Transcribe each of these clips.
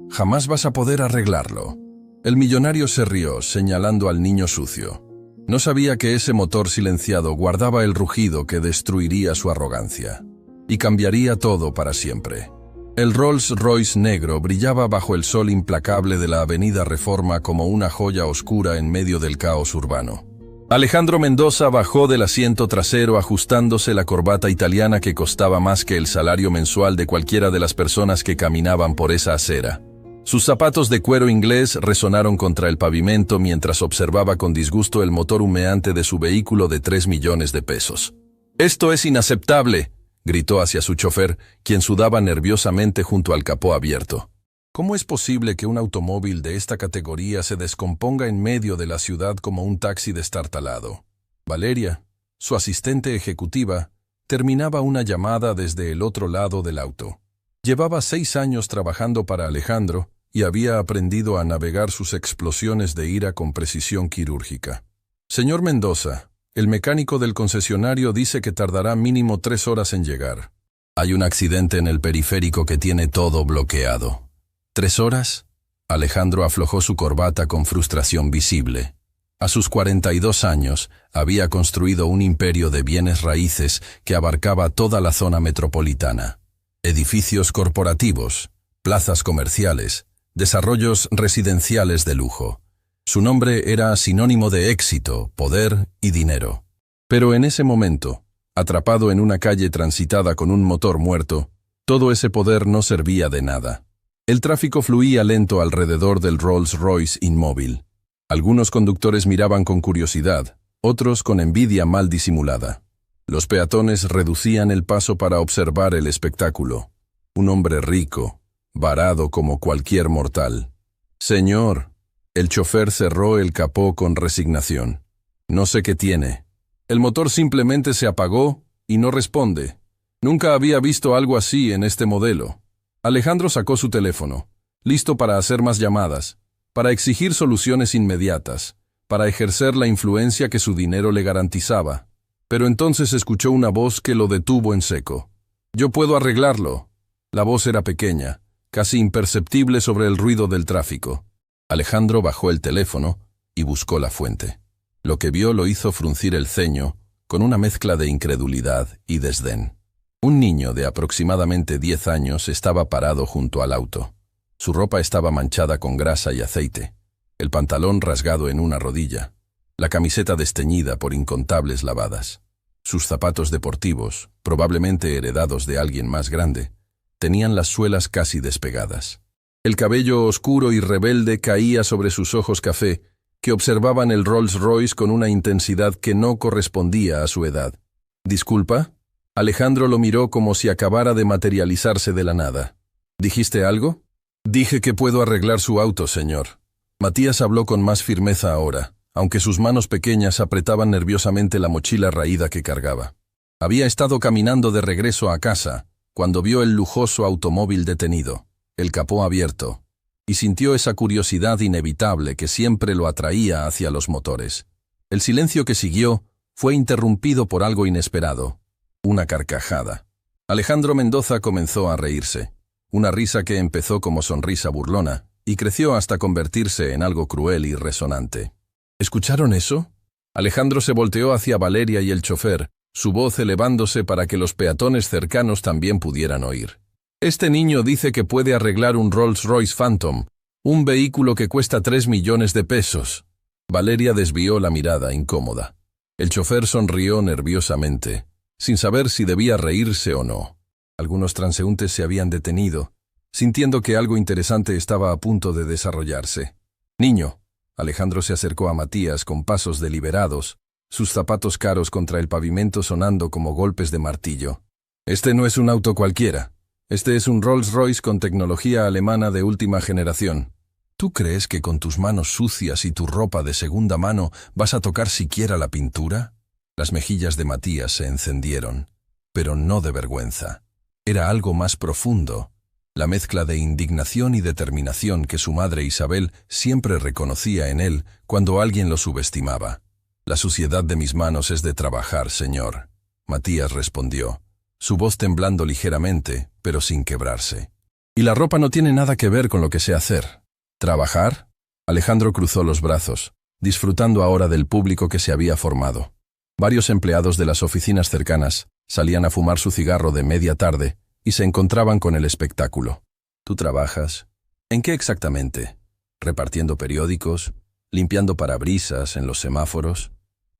Jamás vas a poder arreglarlo. El millonario se rió, señalando al niño sucio. No sabía que ese motor silenciado guardaba el rugido que destruiría su arrogancia. Y cambiaría todo para siempre. El Rolls-Royce negro brillaba bajo el sol implacable de la avenida Reforma como una joya oscura en medio del caos urbano. Alejandro Mendoza bajó del asiento trasero ajustándose la corbata italiana que costaba más que el salario mensual de cualquiera de las personas que caminaban por esa acera. Sus zapatos de cuero inglés resonaron contra el pavimento mientras observaba con disgusto el motor humeante de su vehículo de 3 millones de pesos. «¡Esto es inaceptable!», gritó hacia su chofer, quien sudaba nerviosamente junto al capó abierto. ¿Cómo es posible que un automóvil de esta categoría se descomponga en medio de la ciudad como un taxi destartalado? Valeria, su asistente ejecutiva, terminaba una llamada desde el otro lado del auto. Llevaba 6 años trabajando para Alejandro y había aprendido a navegar sus explosiones de ira con precisión quirúrgica. «Señor Mendoza, el mecánico del concesionario dice que tardará mínimo 3 horas en llegar. Hay un accidente en el periférico que tiene todo bloqueado». ¿3 horas? Alejandro aflojó su corbata con frustración visible. A sus 42 años, había construido un imperio de bienes raíces que abarcaba toda la zona metropolitana. Edificios corporativos, plazas comerciales, desarrollos residenciales de lujo. Su nombre era sinónimo de éxito, poder y dinero. Pero en ese momento, atrapado en una calle transitada con un motor muerto, todo ese poder no servía de nada. El tráfico fluía lento alrededor del Rolls-Royce inmóvil. Algunos conductores miraban con curiosidad, otros con envidia mal disimulada. Los peatones reducían el paso para observar el espectáculo. Un hombre rico, varado como cualquier mortal. «Señor», el chofer cerró el capó con resignación. «No sé qué tiene. El motor simplemente se apagó y no responde. Nunca había visto algo así en este modelo». Alejandro sacó su teléfono, listo para hacer más llamadas, para exigir soluciones inmediatas, para ejercer la influencia que su dinero le garantizaba. Pero entonces escuchó una voz que lo detuvo en seco. «Yo puedo arreglarlo». La voz era pequeña, casi imperceptible sobre el ruido del tráfico. Alejandro bajó el teléfono y buscó la fuente. Lo que vio lo hizo fruncir el ceño, con una mezcla de incredulidad y desdén. Un niño de aproximadamente 10 años estaba parado junto al auto. Su ropa estaba manchada con grasa y aceite, el pantalón rasgado en una rodilla, la camiseta desteñida por incontables lavadas. Sus zapatos deportivos, probablemente heredados de alguien más grande, tenían las suelas casi despegadas. El cabello oscuro y rebelde caía sobre sus ojos café, que observaban el Rolls-Royce con una intensidad que no correspondía a su edad. «¿Disculpa?» Alejandro lo miró como si acabara de materializarse de la nada. «¿Dijiste algo?» «Dije que puedo arreglar su auto, señor». Matías habló con más firmeza ahora, aunque sus manos pequeñas apretaban nerviosamente la mochila raída que cargaba. Había estado caminando de regreso a casa, cuando vio el lujoso automóvil detenido, el capó abierto, y sintió esa curiosidad inevitable que siempre lo atraía hacia los motores. El silencio que siguió fue interrumpido por algo inesperado. Una carcajada. Alejandro Mendoza comenzó a reírse. Una risa que empezó como sonrisa burlona y creció hasta convertirse en algo cruel y resonante. ¿Escucharon eso? Alejandro se volteó hacia Valeria y el chofer, su voz elevándose para que los peatones cercanos también pudieran oír. «Este niño dice que puede arreglar un Rolls-Royce Phantom, un vehículo que cuesta 3 millones de pesos». Valeria desvió la mirada incómoda. El chofer sonrió nerviosamente, sin saber si debía reírse o no. Algunos transeúntes se habían detenido, sintiendo que algo interesante estaba a punto de desarrollarse. «Niño», Alejandro se acercó a Matías con pasos deliberados, sus zapatos caros contra el pavimento sonando como golpes de martillo. «Este no es un auto cualquiera. Este es un Rolls-Royce con tecnología alemana de última generación. ¿Tú crees que con tus manos sucias y tu ropa de segunda mano vas a tocar siquiera la pintura?» Las mejillas de Matías se encendieron, pero no de vergüenza. Era algo más profundo, la mezcla de indignación y determinación que su madre Isabel siempre reconocía en él cuando alguien lo subestimaba. «La suciedad de mis manos es de trabajar, señor», Matías respondió, su voz temblando ligeramente, pero sin quebrarse. Y la ropa no tiene nada que ver con lo que sé hacer. ¿Trabajar? Alejandro cruzó los brazos, disfrutando ahora del público que se había formado. Varios empleados de las oficinas cercanas salían a fumar su cigarro de media tarde y se encontraban con el espectáculo. ¿Tú trabajas? ¿En qué exactamente? ¿Repartiendo periódicos? ¿Limpiando parabrisas en los semáforos?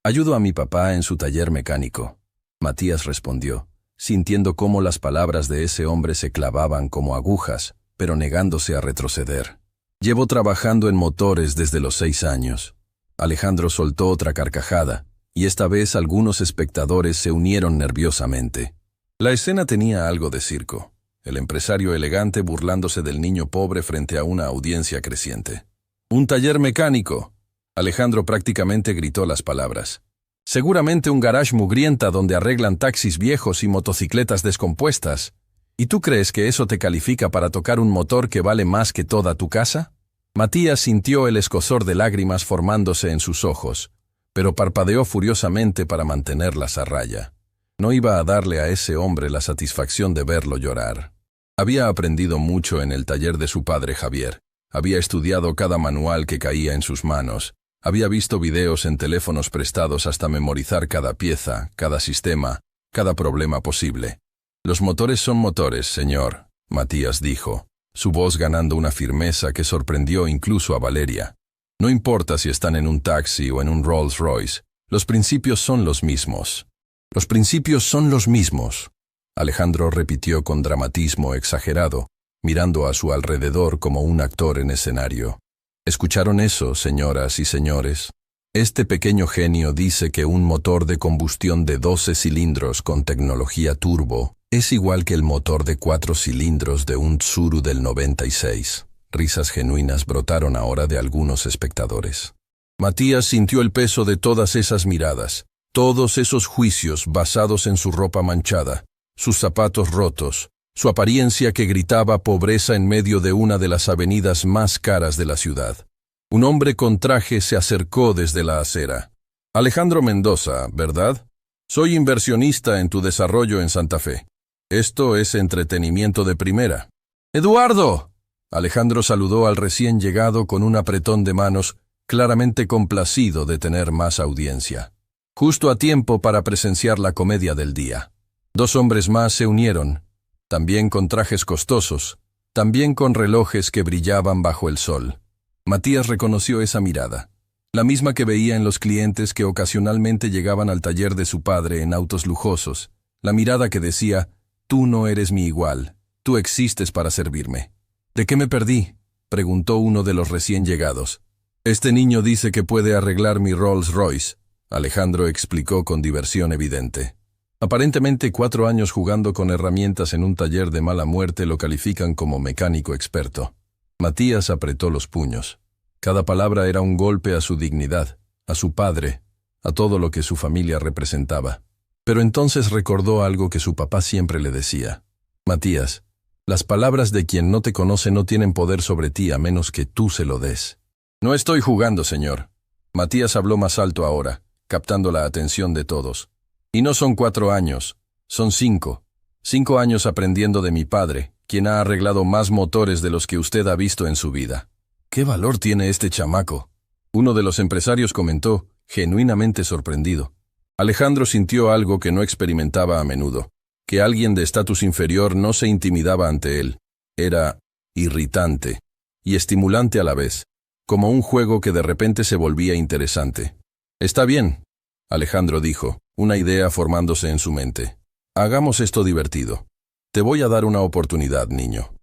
Ayudo a mi papá en su taller mecánico. Matías respondió, sintiendo cómo las palabras de ese hombre se clavaban como agujas, pero negándose a retroceder. Llevo trabajando en motores desde los 6 años. Alejandro soltó otra carcajada, y esta vez algunos espectadores se unieron nerviosamente. La escena tenía algo de circo. El empresario elegante burlándose del niño pobre frente a una audiencia creciente. «¡Un taller mecánico!», Alejandro prácticamente gritó las palabras. «Seguramente un garage mugrienta donde arreglan taxis viejos y motocicletas descompuestas. ¿Y tú crees que eso te califica para tocar un motor que vale más que toda tu casa?». Matías sintió el escozor de lágrimas formándose en sus ojos, pero parpadeó furiosamente para mantenerlas a raya. No iba a darle a ese hombre la satisfacción de verlo llorar. Había aprendido mucho en el taller de su padre Javier. Había estudiado cada manual que caía en sus manos. Había visto videos en teléfonos prestados hasta memorizar cada pieza, cada sistema, cada problema posible. «Los motores son motores, señor», Matías dijo, su voz ganando una firmeza que sorprendió incluso a Valeria. «No importa si están en un taxi o en un Rolls Royce, los principios son los mismos». «Los principios son los mismos», Alejandro repitió con dramatismo exagerado, mirando a su alrededor como un actor en escenario. ¿Escucharon eso, señoras y señores? Este pequeño genio dice que un motor de combustión de 12 cilindros con tecnología turbo es igual que el motor de 4 cilindros de un Tsuru del 96. Risas genuinas brotaron ahora de algunos espectadores. Matías sintió el peso de todas esas miradas, todos esos juicios basados en su ropa manchada, sus zapatos rotos, su apariencia que gritaba pobreza en medio de una de las avenidas más caras de la ciudad. Un hombre con traje se acercó desde la acera. «Alejandro Mendoza, ¿verdad? Soy inversionista en tu desarrollo en Santa Fe. Esto es entretenimiento de primera». «¡Eduardo!», Alejandro saludó al recién llegado con un apretón de manos, claramente complacido de tener más audiencia. Justo a tiempo para presenciar la comedia del día. 2 hombres más se unieron, también con trajes costosos, también con relojes que brillaban bajo el sol. Matías reconoció esa mirada, la misma que veía en los clientes que ocasionalmente llegaban al taller de su padre en autos lujosos, la mirada que decía, «Tú no eres mi igual, tú existes para servirme». «¿De qué me perdí?», preguntó uno de los recién llegados. «Este niño dice que puede arreglar mi Rolls Royce», Alejandro explicó con diversión evidente. Aparentemente 4 años jugando con herramientas en un taller de mala muerte lo califican como mecánico experto. Matías apretó los puños. Cada palabra era un golpe a su dignidad, a su padre, a todo lo que su familia representaba. Pero entonces recordó algo que su papá siempre le decía. «Matías, las palabras de quien no te conoce no tienen poder sobre ti a menos que tú se lo des». «No estoy jugando, señor». Matías habló más alto ahora, captando la atención de todos. «Y no son 4 años, son 5. 5 años aprendiendo de mi padre, quien ha arreglado más motores de los que usted ha visto en su vida». «¿Qué valor tiene este chamaco?», uno de los empresarios comentó, genuinamente sorprendido. Alejandro sintió algo que no experimentaba a menudo, que alguien de estatus inferior no se intimidaba ante él. Era irritante y estimulante a la vez, como un juego que de repente se volvía interesante. «Está bien», Alejandro dijo, una idea formándose en su mente. «Hagamos esto divertido. Te voy a dar una oportunidad, niño».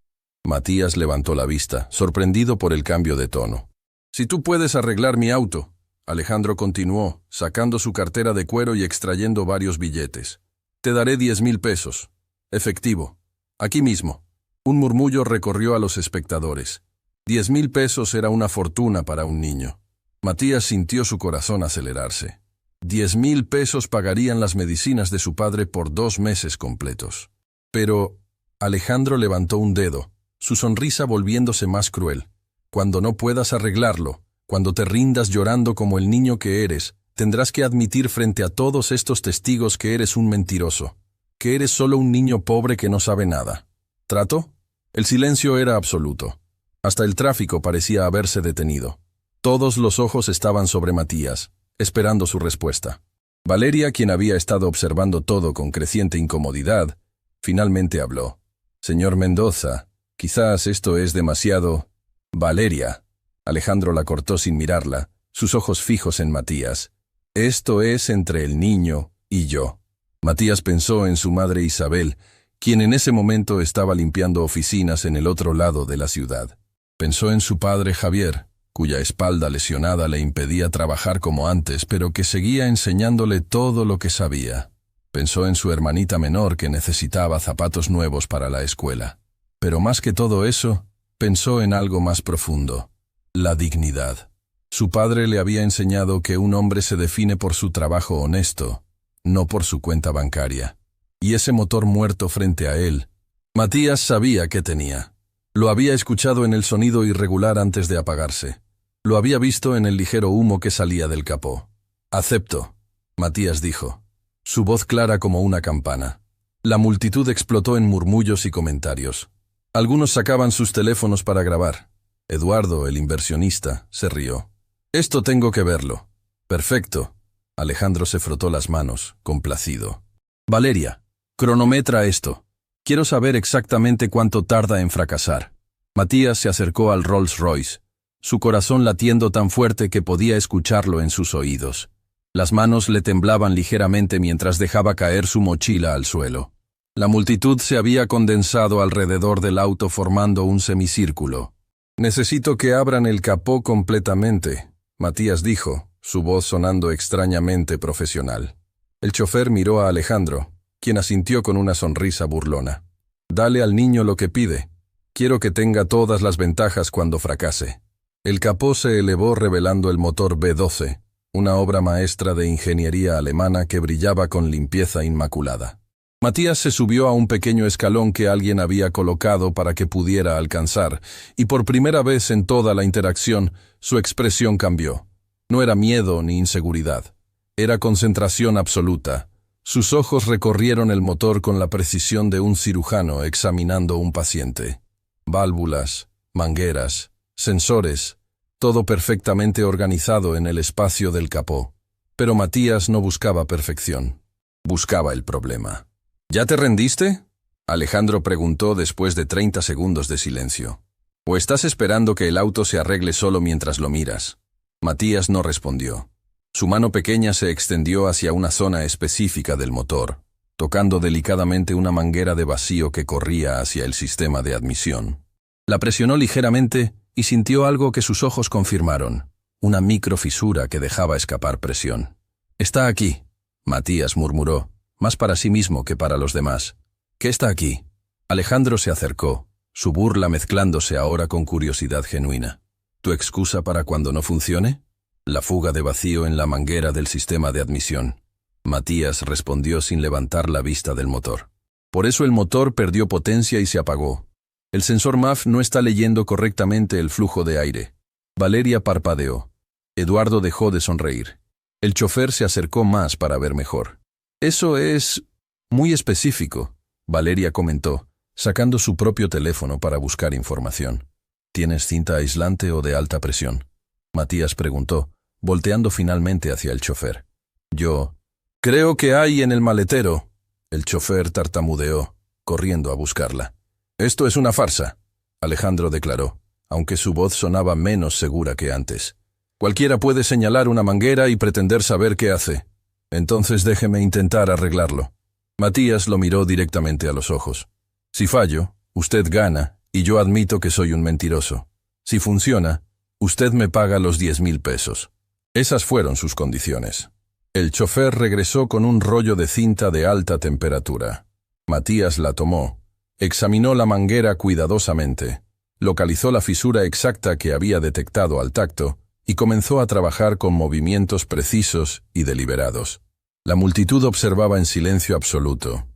Matías levantó la vista, sorprendido por el cambio de tono. «Si tú puedes arreglar mi auto», Alejandro continuó, sacando su cartera de cuero y extrayendo varios billetes. «Te daré 10,000 pesos. Efectivo. Aquí mismo». Un murmullo recorrió a los espectadores. 10,000 pesos era una fortuna para un niño. Matías sintió su corazón acelerarse. 10,000 pesos pagarían las medicinas de su padre por 2 meses completos. Pero Alejandro levantó un dedo, su sonrisa volviéndose más cruel. «Cuando no puedas arreglarlo, cuando te rindas llorando como el niño que eres, tendrás que admitir frente a todos estos testigos que eres un mentiroso, que eres solo un niño pobre que no sabe nada. ¿Trato?». El silencio era absoluto. Hasta el tráfico parecía haberse detenido. Todos los ojos estaban sobre Matías, esperando su respuesta. Valeria, quien había estado observando todo con creciente incomodidad, finalmente habló. «Señor Mendoza, quizás esto es demasiado...» «Valeria». Alejandro la cortó sin mirarla, sus ojos fijos en Matías. «Esto es entre el niño y yo». Matías pensó en su madre Isabel, quien en ese momento estaba limpiando oficinas en el otro lado de la ciudad. Pensó en su padre Javier, cuya espalda lesionada le impedía trabajar como antes, pero que seguía enseñándole todo lo que sabía. Pensó en su hermanita menor que necesitaba zapatos nuevos para la escuela. Pero más que todo eso, pensó en algo más profundo: la dignidad. Su padre le había enseñado que un hombre se define por su trabajo honesto, no por su cuenta bancaria. Y ese motor muerto frente a él, Matías sabía que tenía. Lo había escuchado en el sonido irregular antes de apagarse. Lo había visto en el ligero humo que salía del capó. «Acepto», Matías dijo, su voz clara como una campana. La multitud explotó en murmullos y comentarios. Algunos sacaban sus teléfonos para grabar. Eduardo, el inversionista, se rió. «Esto tengo que verlo». «Perfecto». Alejandro se frotó las manos, complacido. «Valeria, cronometra esto. Quiero saber exactamente cuánto tarda en fracasar». Matías se acercó al Rolls Royce, su corazón latiendo tan fuerte que podía escucharlo en sus oídos. Las manos le temblaban ligeramente mientras dejaba caer su mochila al suelo. La multitud se había condensado alrededor del auto formando un semicírculo. «Necesito que abran el capó completamente», Matías dijo, su voz sonando extrañamente profesional. El chofer miró a Alejandro, quien asintió con una sonrisa burlona. «Dale al niño lo que pide. Quiero que tenga todas las ventajas cuando fracase». El capó se elevó revelando el motor B12, una obra maestra de ingeniería alemana que brillaba con limpieza inmaculada. Matías se subió a un pequeño escalón que alguien había colocado para que pudiera alcanzar, y por primera vez en toda la interacción, su expresión cambió. No era miedo ni inseguridad. Era concentración absoluta. Sus ojos recorrieron el motor con la precisión de un cirujano examinando un paciente. Válvulas, mangueras, sensores, todo perfectamente organizado en el espacio del capó. Pero Matías no buscaba perfección. Buscaba el problema. «¿Ya te rendiste?», Alejandro preguntó después de 30 segundos de silencio. «¿O estás esperando que el auto se arregle solo mientras lo miras?». Matías no respondió. Su mano pequeña se extendió hacia una zona específica del motor, tocando delicadamente una manguera de vacío que corría hacia el sistema de admisión. La presionó ligeramente y sintió algo que sus ojos confirmaron, una microfisura que dejaba escapar presión. «Está aquí», Matías murmuró, más para sí mismo que para los demás. «¿Qué está aquí?». Alejandro se acercó, su burla mezclándose ahora con curiosidad genuina. «¿Tu excusa para cuando no funcione?». «La fuga de vacío en la manguera del sistema de admisión», Matías respondió sin levantar la vista del motor. «Por eso el motor perdió potencia y se apagó. El sensor MAF no está leyendo correctamente el flujo de aire». Valeria parpadeó. Eduardo dejó de sonreír. El chofer se acercó más para ver mejor. «Eso es muy específico», Valeria comentó, sacando su propio teléfono para buscar información. «¿Tienes cinta aislante o de alta presión?», Matías preguntó, volteando finalmente hacia el chofer. «Yo creo que hay en el maletero». El chofer tartamudeó, corriendo a buscarla. «Esto es una farsa», Alejandro declaró, aunque su voz sonaba menos segura que antes. «Cualquiera puede señalar una manguera y pretender saber qué hace. Entonces déjeme intentar arreglarlo». Matías lo miró directamente a los ojos. «Si fallo, usted gana, y yo admito que soy un mentiroso. Si funciona, usted me paga los 10.000 pesos». Esas fueron sus condiciones. El chofer regresó con un rollo de cinta de alta temperatura. Matías la tomó, examinó la manguera cuidadosamente, localizó la fisura exacta que había detectado al tacto y comenzó a trabajar con movimientos precisos y deliberados. La multitud observaba en silencio absoluto.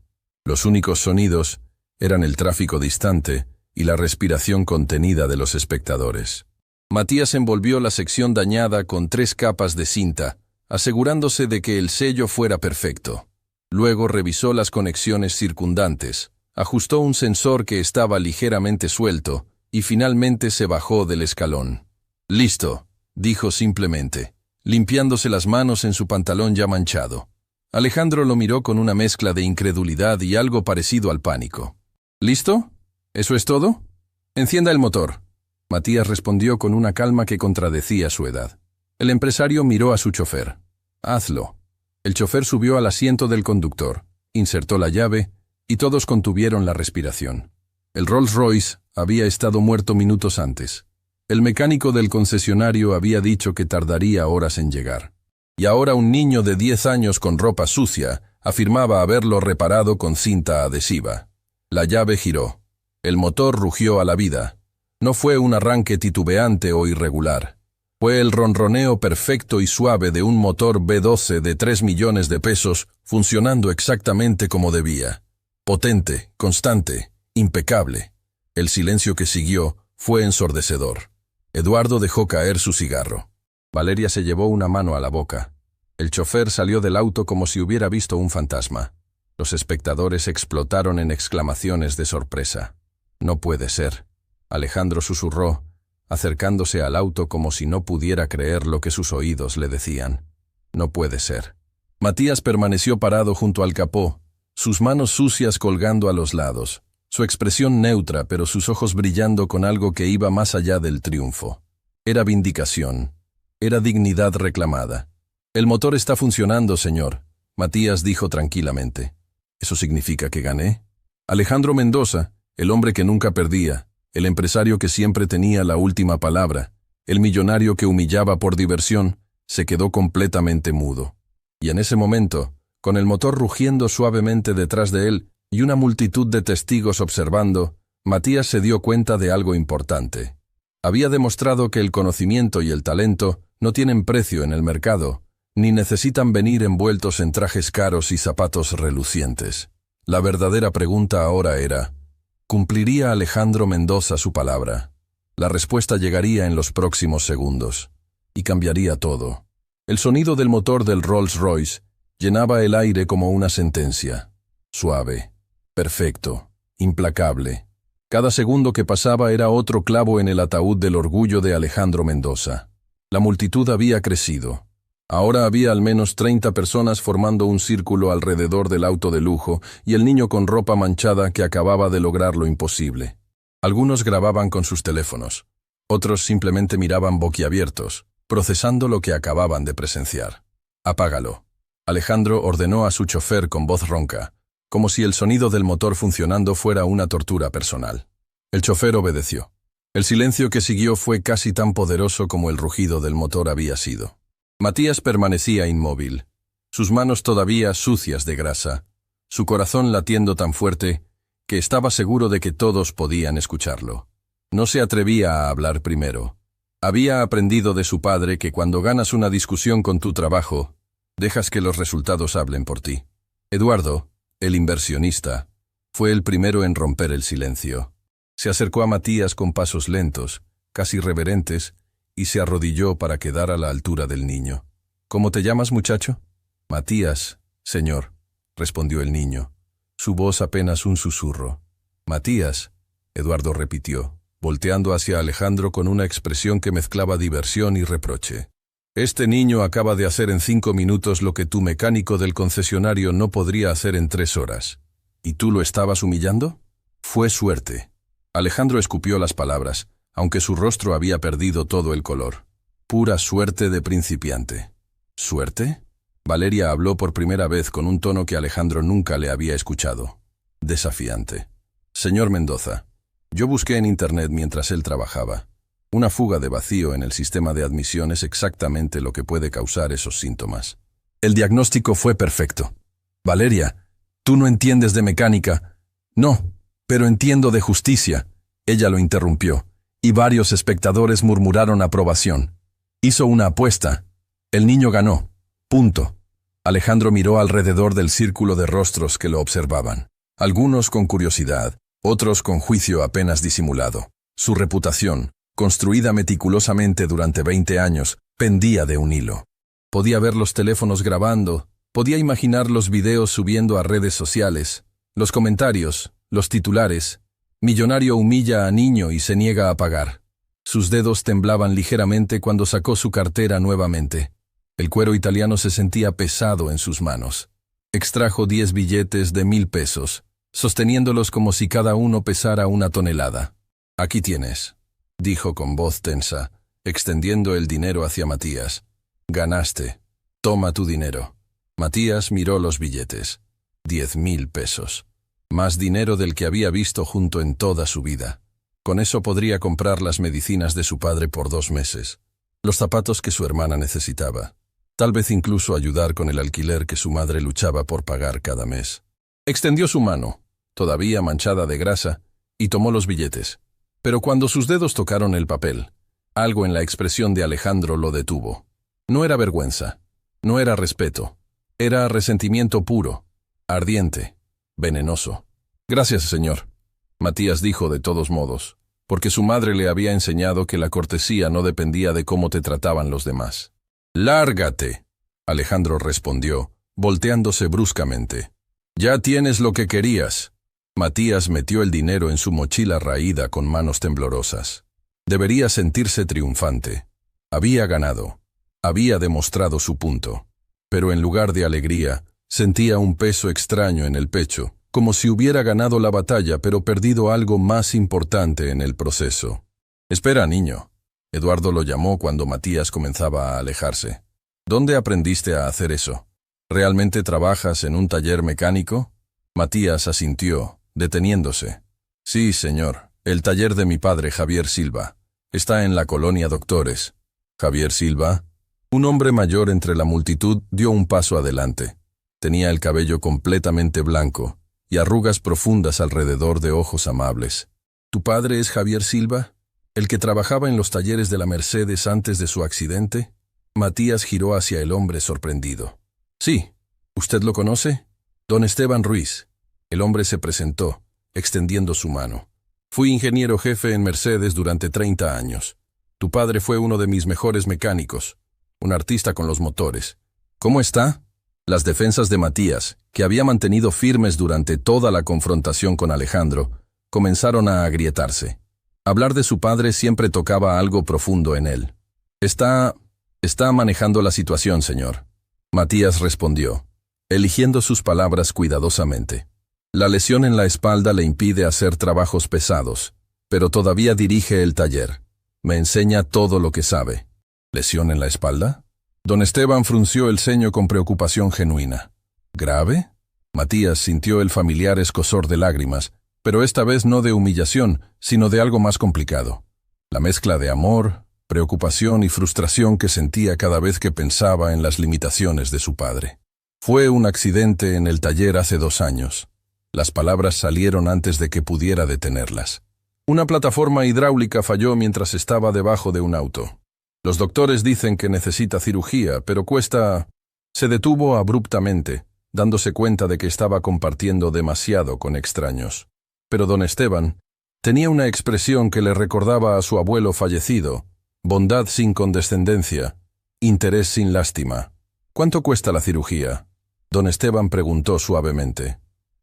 Los únicos sonidos eran el tráfico distante y la respiración contenida de los espectadores. Matías envolvió la sección dañada con 3 capas de cinta, asegurándose de que el sello fuera perfecto. Luego revisó las conexiones circundantes, Ajustó un sensor que estaba ligeramente suelto y finalmente se bajó del escalón. «Listo», dijo simplemente, limpiándose las manos en su pantalón ya manchado. Alejandro lo miró con una mezcla de incredulidad y algo parecido al pánico. «¿Listo? ¿Eso es todo? Encienda el motor». Matías respondió con una calma que contradecía su edad. El empresario miró a su chofer. «Hazlo». El chofer subió al asiento del conductor, insertó la llave y todos contuvieron la respiración. El Rolls-Royce había estado muerto minutos antes. El mecánico del concesionario había dicho que tardaría horas en llegar. Y ahora un niño de 10 años con ropa sucia afirmaba haberlo reparado con cinta adhesiva. La llave giró. El motor rugió a la vida. No fue un arranque titubeante o irregular. Fue el ronroneo perfecto y suave de un motor V12 de 3 millones de pesos funcionando exactamente como debía. Potente, constante, impecable. El silencio que siguió fue ensordecedor. Eduardo dejó caer su cigarro. Valeria se llevó una mano a la boca. El chofer salió del auto como si hubiera visto un fantasma. Los espectadores explotaron en exclamaciones de sorpresa. «No puede ser», Alejandro susurró, acercándose al auto como si no pudiera creer lo que sus oídos le decían. «No puede ser». Matías permaneció parado junto al capó, sus manos sucias colgando a los lados, su expresión neutra pero sus ojos brillando con algo que iba más allá del triunfo. Era vindicación, era dignidad reclamada. «El motor está funcionando, señor», Matías dijo tranquilamente. «¿Eso significa que gané?» Alejandro Mendoza, el hombre que nunca perdía, el empresario que siempre tenía la última palabra, el millonario que humillaba por diversión, se quedó completamente mudo. Y en ese momento, con el motor rugiendo suavemente detrás de él y una multitud de testigos observando, Matías se dio cuenta de algo importante. Había demostrado que el conocimiento y el talento no tienen precio en el mercado, ni necesitan venir envueltos en trajes caros y zapatos relucientes. La verdadera pregunta ahora era, ¿cumpliría Alejandro Mendoza su palabra? La respuesta llegaría en los próximos segundos, y cambiaría todo. El sonido del motor del Rolls-Royce llenaba el aire como una sentencia. Suave, perfecto, implacable. Cada segundo que pasaba era otro clavo en el ataúd del orgullo de Alejandro Mendoza. La multitud había crecido. Ahora había al menos 30 personas formando un círculo alrededor del auto de lujo y el niño con ropa manchada que acababa de lograr lo imposible. Algunos grababan con sus teléfonos. Otros simplemente miraban boquiabiertos, procesando lo que acababan de presenciar. «Apágalo». Alejandro ordenó a su chofer con voz ronca, como si el sonido del motor funcionando fuera una tortura personal. El chofer obedeció. El silencio que siguió fue casi tan poderoso como el rugido del motor había sido. Matías permanecía inmóvil, sus manos todavía sucias de grasa, su corazón latiendo tan fuerte que estaba seguro de que todos podían escucharlo. No se atrevía a hablar primero. Había aprendido de su padre que cuando ganas una discusión con tu trabajo, dejas que los resultados hablen por ti. Eduardo, el inversionista, fue el primero en romper el silencio. Se acercó a Matías con pasos lentos, casi reverentes, y se arrodilló para quedar a la altura del niño. «¿Cómo te llamas, muchacho?» «Matías, señor», respondió el niño, su voz apenas un susurro. «Matías», Eduardo repitió, volteando hacia Alejandro con una expresión que mezclaba diversión y reproche. «Este niño acaba de hacer en 5 minutos lo que tu mecánico del concesionario no podría hacer en 3 horas. ¿Y tú lo estabas humillando?» «Fue suerte». Alejandro escupió las palabras, aunque su rostro había perdido todo el color. «Pura suerte de principiante». «¿Suerte?» Valeria habló por primera vez con un tono que Alejandro nunca le había escuchado. Desafiante. «Señor Mendoza, yo busqué en internet mientras él trabajaba. Una fuga de vacío en el sistema de admisión es exactamente lo que puede causar esos síntomas. El diagnóstico fue perfecto». «Valeria, tú no entiendes de mecánica». «No, pero entiendo de justicia». Ella lo interrumpió, y varios espectadores murmuraron aprobación. Hizo una apuesta. El niño ganó. Punto. Alejandro miró alrededor del círculo de rostros que lo observaban. Algunos con curiosidad, otros con juicio apenas disimulado. Su reputación, construida meticulosamente durante 20 años, pendía de un hilo. Podía ver los teléfonos grabando, podía imaginar los videos subiendo a redes sociales, los comentarios, los titulares. Millonario humilla a niño y se niega a pagar. Sus dedos temblaban ligeramente cuando sacó su cartera nuevamente. El cuero italiano se sentía pesado en sus manos. Extrajo 10 billetes de 1000 pesos, sosteniéndolos como si cada uno pesara 1 tonelada. «Aquí tienes», dijo con voz tensa, extendiendo el dinero hacia Matías. «Ganaste. Toma tu dinero». Matías miró los billetes. 10.000 pesos. Más dinero del que había visto junto en toda su vida. Con eso podría comprar las medicinas de su padre por 2 meses, los zapatos que su hermana necesitaba, tal vez incluso ayudar con el alquiler que su madre luchaba por pagar cada mes. Extendió su mano, todavía manchada de grasa, y tomó los billetes. Pero cuando sus dedos tocaron el papel, algo en la expresión de Alejandro lo detuvo. No era vergüenza, no era respeto, era resentimiento puro, ardiente, venenoso. «Gracias, señor», Matías dijo de todos modos, porque su madre le había enseñado que la cortesía no dependía de cómo te trataban los demás. «Lárgate», Alejandro respondió, volteándose bruscamente. «Ya tienes lo que querías». Matías metió el dinero en su mochila raída con manos temblorosas. Debería sentirse triunfante. Había ganado. Había demostrado su punto. Pero en lugar de alegría, sentía un peso extraño en el pecho, como si hubiera ganado la batalla pero perdido algo más importante en el proceso. «Espera, niño», Eduardo lo llamó cuando Matías comenzaba a alejarse. «¿Dónde aprendiste a hacer eso? ¿Realmente trabajas en un taller mecánico?» Matías asintió, deteniéndose. «Sí, señor, el taller de mi padre Javier Silva. Está en la colonia Doctores». «¿Javier Silva?» Un hombre mayor entre la multitud dio un paso adelante. Tenía el cabello completamente blanco y arrugas profundas alrededor de ojos amables. «¿Tu padre es Javier Silva? ¿El que trabajaba en los talleres de la Mercedes antes de su accidente?» Matías giró hacia el hombre sorprendido. «Sí. ¿Usted lo conoce?» «Don Esteban Ruiz». El hombre se presentó, extendiendo su mano. «Fui ingeniero jefe en Mercedes durante 30 años. Tu padre fue uno de mis mejores mecánicos, un artista con los motores. ¿Cómo está?» Las defensas de Matías, que había mantenido firmes durante toda la confrontación con Alejandro, comenzaron a agrietarse. Hablar de su padre siempre tocaba algo profundo en él. Está manejando la situación, señor», Matías respondió, eligiendo sus palabras cuidadosamente. «La lesión en la espalda le impide hacer trabajos pesados, pero todavía dirige el taller. Me enseña todo lo que sabe». «¿Lesión en la espalda?» Don Esteban frunció el ceño con preocupación genuina. «¿Grave?» Matías sintió el familiar escozor de lágrimas, pero esta vez no de humillación, sino de algo más complicado. La mezcla de amor, preocupación y frustración que sentía cada vez que pensaba en las limitaciones de su padre. «Fue un accidente en el taller hace 2 años. Las palabras salieron antes de que pudiera detenerlas. Una plataforma hidráulica falló mientras estaba debajo de un auto. Los doctores dicen que necesita cirugía, pero cuesta...». Se detuvo abruptamente, dándose cuenta de que estaba compartiendo demasiado con extraños. Pero don Esteban tenía una expresión que le recordaba a su abuelo fallecido: bondad sin condescendencia, interés sin lástima. «¿Cuánto cuesta la cirugía?», don Esteban preguntó suavemente.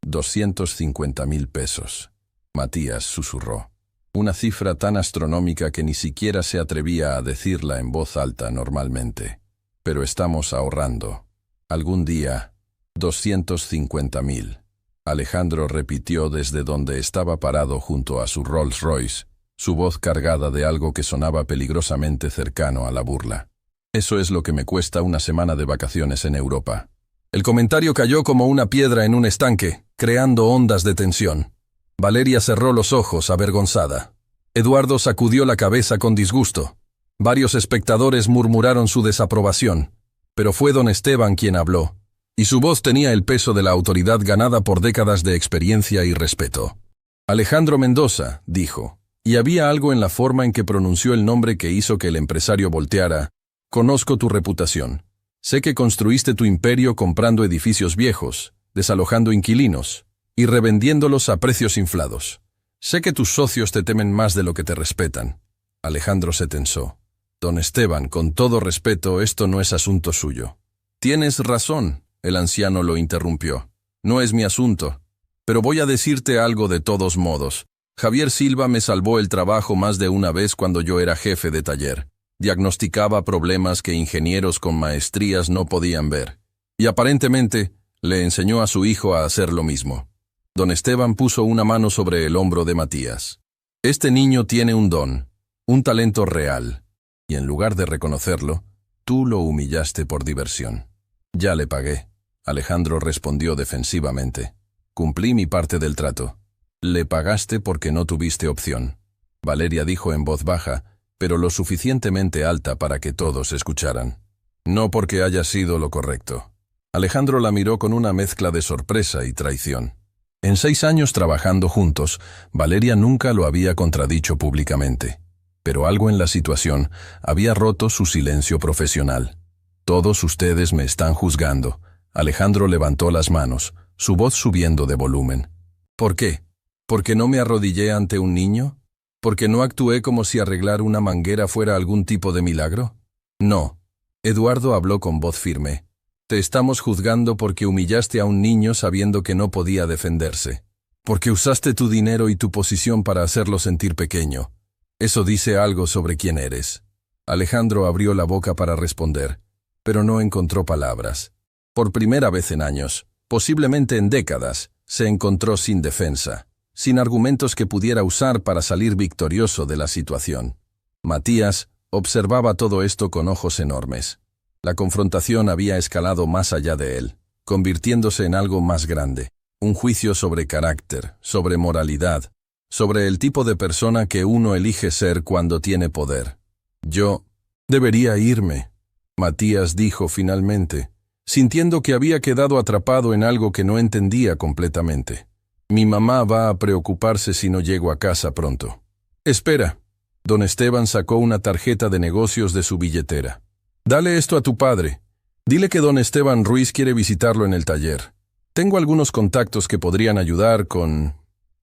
250.000 pesos. Matías susurró. Una cifra tan astronómica que ni siquiera se atrevía a decirla en voz alta normalmente. «Pero estamos ahorrando. Algún día, 250.000. Alejandro repitió desde donde estaba parado junto a su Rolls Royce, su voz cargada de algo que sonaba peligrosamente cercano a la burla. «Eso es lo que me cuesta una semana de vacaciones en Europa». El comentario cayó como una piedra en un estanque, creando ondas de tensión. Valeria cerró los ojos, avergonzada. Eduardo sacudió la cabeza con disgusto. Varios espectadores murmuraron su desaprobación, pero fue don Esteban quien habló, y su voz tenía el peso de la autoridad ganada por décadas de experiencia y respeto. «Alejandro Mendoza», dijo, y había algo en la forma en que pronunció el nombre que hizo que el empresario volteara. «Conozco tu reputación. Sé que construiste tu imperio comprando edificios viejos, desalojando inquilinos y revendiéndolos a precios inflados. Sé que tus socios te temen más de lo que te respetan». Alejandro se tensó. «Don Esteban, con todo respeto, esto no es asunto suyo». «Tienes razón», el anciano lo interrumpió. «No es mi asunto. Pero voy a decirte algo de todos modos. Javier Silva me salvó el trabajo más de una vez cuando yo era jefe de taller. Diagnosticaba problemas que ingenieros con maestrías no podían ver. Y aparentemente le enseñó a su hijo a hacer lo mismo. Don Esteban puso una mano sobre el hombro de Matías. Este niño tiene un don, un talento real. Y en lugar de reconocerlo, tú lo humillaste por diversión. Ya le pagué. Alejandro respondió defensivamente. Cumplí mi parte del trato. Le pagaste porque no tuviste opción. Valeria dijo en voz baja, pero lo suficientemente alta para que todos escucharan. No porque haya sido lo correcto. Alejandro la miró con una mezcla de sorpresa y traición. En 6 años trabajando juntos, Valeria nunca lo había contradicho públicamente. Pero algo en la situación había roto su silencio profesional. Todos ustedes me están juzgando. Alejandro levantó las manos, su voz subiendo de volumen. ¿Por qué? ¿Porque no me arrodillé ante un niño? ¿Porque no actué como si arreglar una manguera fuera algún tipo de milagro? No. Eduardo habló con voz firme. Te estamos juzgando porque humillaste a un niño sabiendo que no podía defenderse. Porque usaste tu dinero y tu posición para hacerlo sentir pequeño. Eso dice algo sobre quién eres. Alejandro abrió la boca para responder, pero no encontró palabras. Por primera vez en años, posiblemente en décadas, se encontró sin defensa, sin argumentos que pudiera usar para salir victorioso de la situación. Matías observaba todo esto con ojos enormes. La confrontación había escalado más allá de él, convirtiéndose en algo más grande. Un juicio sobre carácter, sobre moralidad, sobre el tipo de persona que uno elige ser cuando tiene poder. Yo debería irme, Matías dijo finalmente, sintiendo que había quedado atrapado en algo que no entendía completamente. Mi mamá va a preocuparse si no llego a casa pronto. Espera. Don Esteban sacó una tarjeta de negocios de su billetera. Dale esto a tu padre. Dile que don Esteban Ruiz quiere visitarlo en el taller. Tengo algunos contactos que podrían ayudar con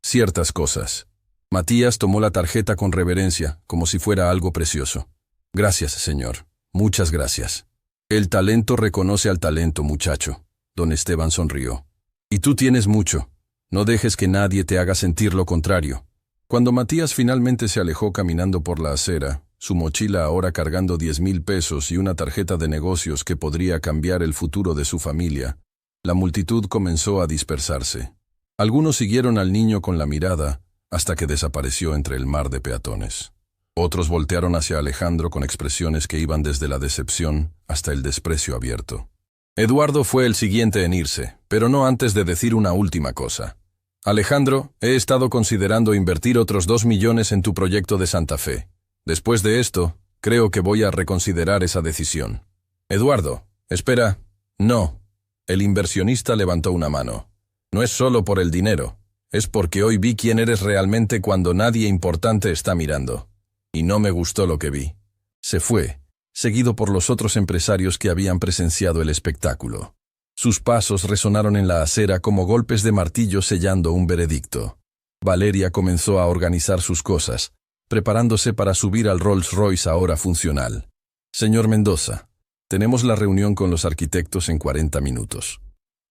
ciertas cosas. Matías tomó la tarjeta con reverencia, como si fuera algo precioso. Gracias, señor. Muchas gracias. El talento reconoce al talento, muchacho. Don Esteban sonrió. Y tú tienes mucho. No dejes que nadie te haga sentir lo contrario. Cuando Matías finalmente se alejó caminando por la acera, su mochila ahora cargando 10,000 pesos y una tarjeta de negocios que podría cambiar el futuro de su familia, la multitud comenzó a dispersarse. Algunos siguieron al niño con la mirada hasta que desapareció entre el mar de peatones. Otros voltearon hacia Alejandro con expresiones que iban desde la decepción hasta el desprecio abierto. Eduardo fue el siguiente en irse, pero no antes de decir una última cosa. Alejandro, he estado considerando invertir otros 2 millones en tu proyecto de Santa Fe. Después de esto, creo que voy a reconsiderar esa decisión. Eduardo, espera. No. El inversionista levantó una mano. No es solo por el dinero, es porque hoy vi quién eres realmente cuando nadie importante está mirando. Y no me gustó lo que vi. Se fue, seguido por los otros empresarios que habían presenciado el espectáculo. Sus pasos resonaron en la acera como golpes de martillo sellando un veredicto. Valeria comenzó a organizar sus cosas, preparándose para subir al Rolls Royce ahora funcional. Señor Mendoza, tenemos la reunión con los arquitectos en 40 minutos.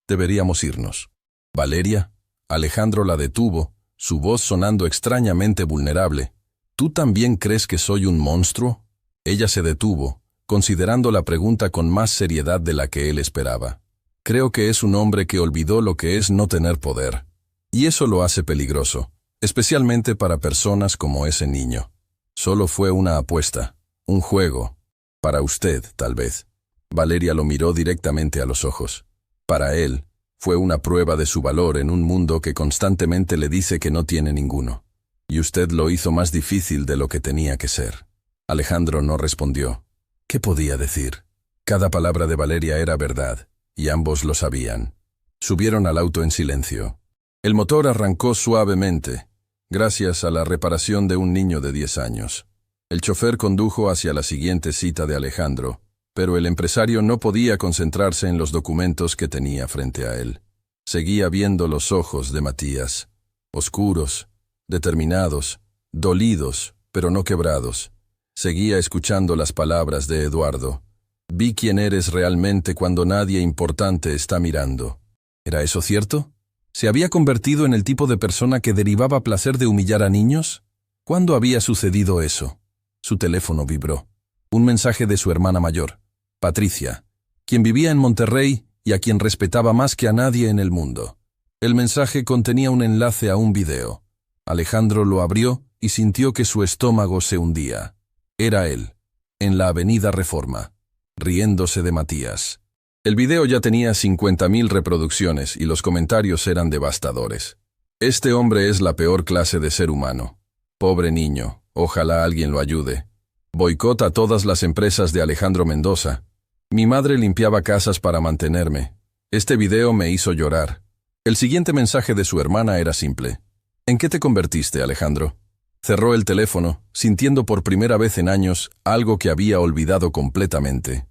Deberíamos irnos. Valeria, Alejandro la detuvo, su voz sonando extrañamente vulnerable. ¿Tú también crees que soy un monstruo? Ella se detuvo, considerando la pregunta con más seriedad de la que él esperaba. Creo que es un hombre que olvidó lo que es no tener poder. Y eso lo hace peligroso, especialmente para personas como ese niño. Solo fue una apuesta, un juego. Para usted, tal vez. Valeria lo miró directamente a los ojos. Para él, fue una prueba de su valor en un mundo que constantemente le dice que no tiene ninguno. Y usted lo hizo más difícil de lo que tenía que ser. Alejandro no respondió. ¿Qué podía decir? Cada palabra de Valeria era verdad, y ambos lo sabían. Subieron al auto en silencio. El motor arrancó suavemente, gracias a la reparación de un niño de 10 años. El chofer condujo hacia la siguiente cita de Alejandro, pero el empresario no podía concentrarse en los documentos que tenía frente a él. Seguía viendo los ojos de Matías, oscuros, determinados, dolidos, pero no quebrados. Seguía escuchando las palabras de Eduardo. Vi quién eres realmente cuando nadie importante está mirando. ¿Era eso cierto? ¿Se había convertido en el tipo de persona que derivaba placer de humillar a niños? ¿Cuándo había sucedido eso? Su teléfono vibró. Un mensaje de su hermana mayor, Patricia, quien vivía en Monterrey y a quien respetaba más que a nadie en el mundo. El mensaje contenía un enlace a un video. Alejandro lo abrió y sintió que su estómago se hundía. Era él, en la avenida Reforma, riéndose de Matías. El video ya tenía 50.000 reproducciones y los comentarios eran devastadores. Este hombre es la peor clase de ser humano. Pobre niño, ojalá alguien lo ayude. Boicota a todas las empresas de Alejandro Mendoza. Mi madre limpiaba casas para mantenerme. Este video me hizo llorar. El siguiente mensaje de su hermana era simple. ¿En qué te convertiste, Alejandro? Cerró el teléfono, sintiendo por primera vez en años algo que había olvidado completamente.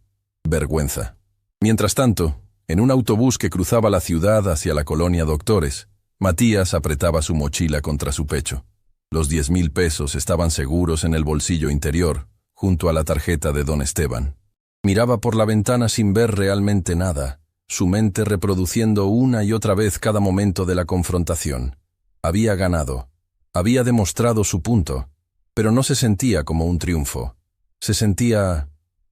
Vergüenza. Mientras tanto, en un autobús que cruzaba la ciudad hacia la colonia Doctores, Matías apretaba su mochila contra su pecho. Los 10,000 pesos estaban seguros en el bolsillo interior, junto a la tarjeta de don Esteban. Miraba por la ventana sin ver realmente nada, su mente reproduciendo una y otra vez cada momento de la confrontación. Había ganado. Había demostrado su punto, pero no se sentía como un triunfo. Se sentía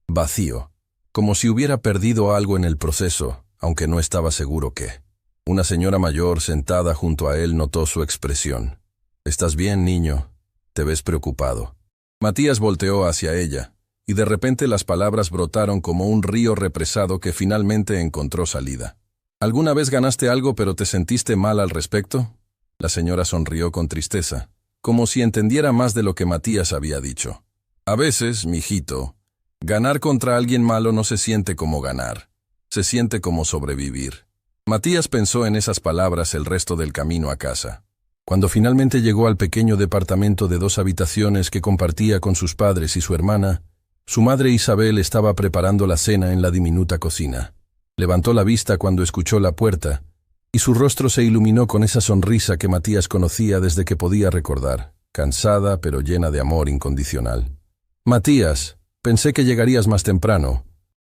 vacío, como si hubiera perdido algo en el proceso, aunque no estaba seguro qué. Una señora mayor sentada junto a él notó su expresión. «¿Estás bien, niño? Te ves preocupado». Matías volteó hacia ella, y de repente las palabras brotaron como un río represado que finalmente encontró salida. ¿Alguna vez ganaste algo pero te sentiste mal al respecto? La señora sonrió con tristeza, como si entendiera más de lo que Matías había dicho. A veces, mijito, ganar contra alguien malo no se siente como ganar, se siente como sobrevivir. Matías pensó en esas palabras el resto del camino a casa. Cuando finalmente llegó al pequeño departamento de 2 habitaciones que compartía con sus padres y su hermana, su madre Isabel estaba preparando la cena en la diminuta cocina. Levantó la vista cuando escuchó la puerta, y su rostro se iluminó con esa sonrisa que Matías conocía desde que podía recordar, cansada pero llena de amor incondicional. «Matías, pensé que llegarías más temprano».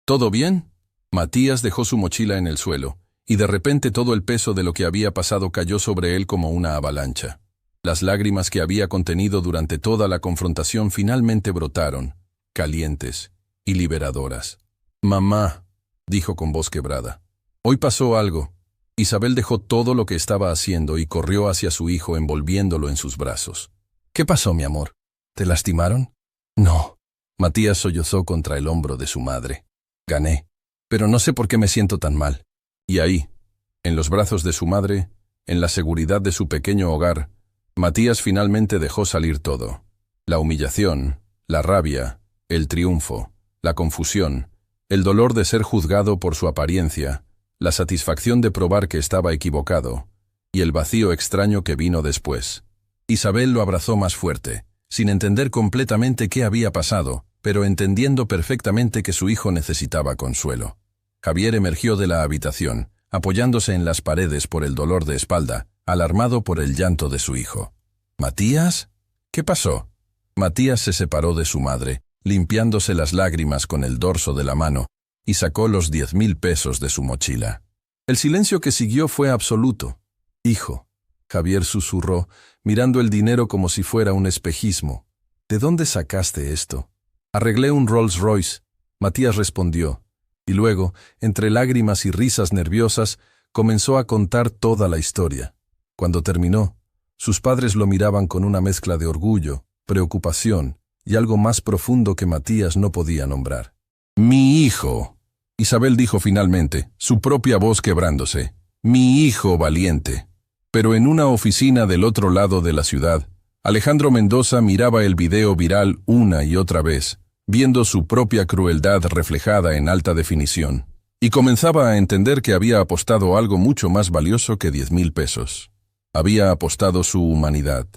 «¿Todo bien?» Matías dejó su mochila en el suelo, y de repente todo el peso de lo que había pasado cayó sobre él como una avalancha. Las lágrimas que había contenido durante toda la confrontación finalmente brotaron, calientes y liberadoras. «Mamá», dijo con voz quebrada, «hoy pasó algo». Isabel dejó todo lo que estaba haciendo y corrió hacia su hijo envolviéndolo en sus brazos. «¿Qué pasó, mi amor? ¿Te lastimaron?» «No». Matías sollozó contra el hombro de su madre. «Gané, pero no sé por qué me siento tan mal». Y ahí, en los brazos de su madre, en la seguridad de su pequeño hogar, Matías finalmente dejó salir todo. La humillación, la rabia, el triunfo, la confusión, el dolor de ser juzgado por su apariencia, la satisfacción de probar que estaba equivocado, y el vacío extraño que vino después. Isabel lo abrazó más fuerte, sin entender completamente qué había pasado, pero entendiendo perfectamente que su hijo necesitaba consuelo. Javier emergió de la habitación, apoyándose en las paredes por el dolor de espalda, alarmado por el llanto de su hijo. «¿Matías? ¿Qué pasó?» Matías se separó de su madre, limpiándose las lágrimas con el dorso de la mano, y sacó los 10,000 pesos de su mochila. El silencio que siguió fue absoluto. «Hijo», Javier susurró, mirando el dinero como si fuera un espejismo. «¿De dónde sacaste esto?» «Arreglé un Rolls Royce», Matías respondió, y luego, entre lágrimas y risas nerviosas, comenzó a contar toda la historia. Cuando terminó, sus padres lo miraban con una mezcla de orgullo, preocupación y algo más profundo que Matías no podía nombrar. «Mi hijo», Isabel dijo finalmente, su propia voz quebrándose. «Mi hijo valiente». Pero en una oficina del otro lado de la ciudad, Alejandro Mendoza miraba el video viral una y otra vez, viendo su propia crueldad reflejada en alta definición, y comenzaba a entender que había apostado algo mucho más valioso que 10,000 pesos. Había apostado su humanidad.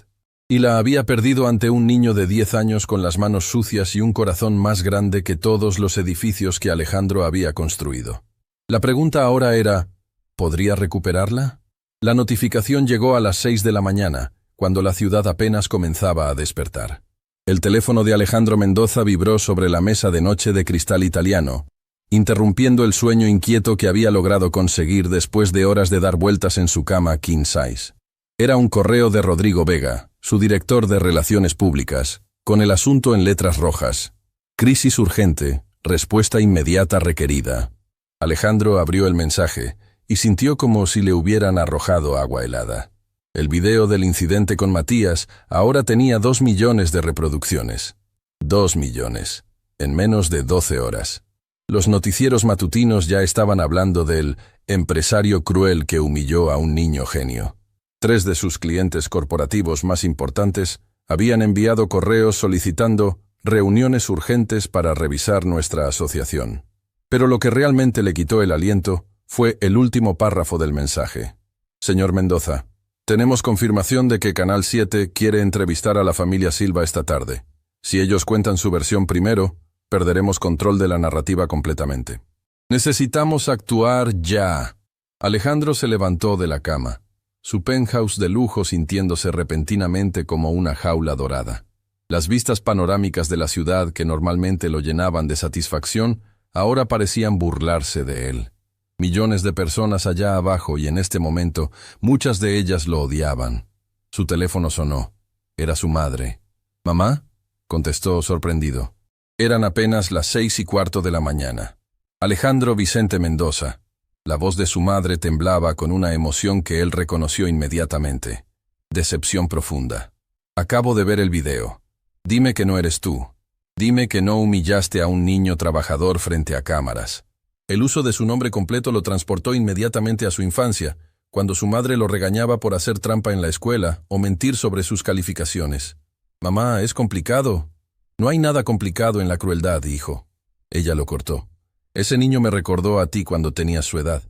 Y la había perdido ante un niño de 10 años con las manos sucias y un corazón más grande que todos los edificios que Alejandro había construido. La pregunta ahora era, ¿podría recuperarla? La notificación llegó a las 6 de la mañana, cuando la ciudad apenas comenzaba a despertar. El teléfono de Alejandro Mendoza vibró sobre la mesa de noche de cristal italiano, interrumpiendo el sueño inquieto que había logrado conseguir después de horas de dar vueltas en su cama king size. Era un correo de Rodrigo Vega, su director de Relaciones Públicas, con el asunto en letras rojas. Crisis urgente, respuesta inmediata requerida. Alejandro abrió el mensaje y sintió como si le hubieran arrojado agua helada. El video del incidente con Matías ahora tenía 2 millones de reproducciones. 2 millones. En menos de 12 horas. Los noticieros matutinos ya estaban hablando del empresario cruel que humilló a un niño genio. 3 de sus clientes corporativos más importantes habían enviado correos solicitando reuniones urgentes para revisar nuestra asociación. Pero lo que realmente le quitó el aliento fue el último párrafo del mensaje. Señor Mendoza, tenemos confirmación de que Canal 7 quiere entrevistar a la familia Silva esta tarde. Si ellos cuentan su versión primero, perderemos control de la narrativa completamente. Necesitamos actuar ya. Alejandro se levantó de la cama, su penthouse de lujo sintiéndose repentinamente como una jaula dorada. Las vistas panorámicas de la ciudad que normalmente lo llenaban de satisfacción, ahora parecían burlarse de él. Millones de personas allá abajo y en este momento, muchas de ellas lo odiaban. Su teléfono sonó. Era su madre. ¿Mamá?, contestó sorprendido. Eran apenas las 6:15 de la mañana. Alejandro Vicente Mendoza. La voz de su madre temblaba con una emoción que él reconoció inmediatamente. Decepción profunda. Acabo de ver el video. Dime que no eres tú. Dime que no humillaste a un niño trabajador frente a cámaras. El uso de su nombre completo lo transportó inmediatamente a su infancia, cuando su madre lo regañaba por hacer trampa en la escuela o mentir sobre sus calificaciones. Mamá, es complicado. No hay nada complicado en la crueldad, hijo. Ella lo cortó. Ese niño me recordó a ti cuando tenías su edad.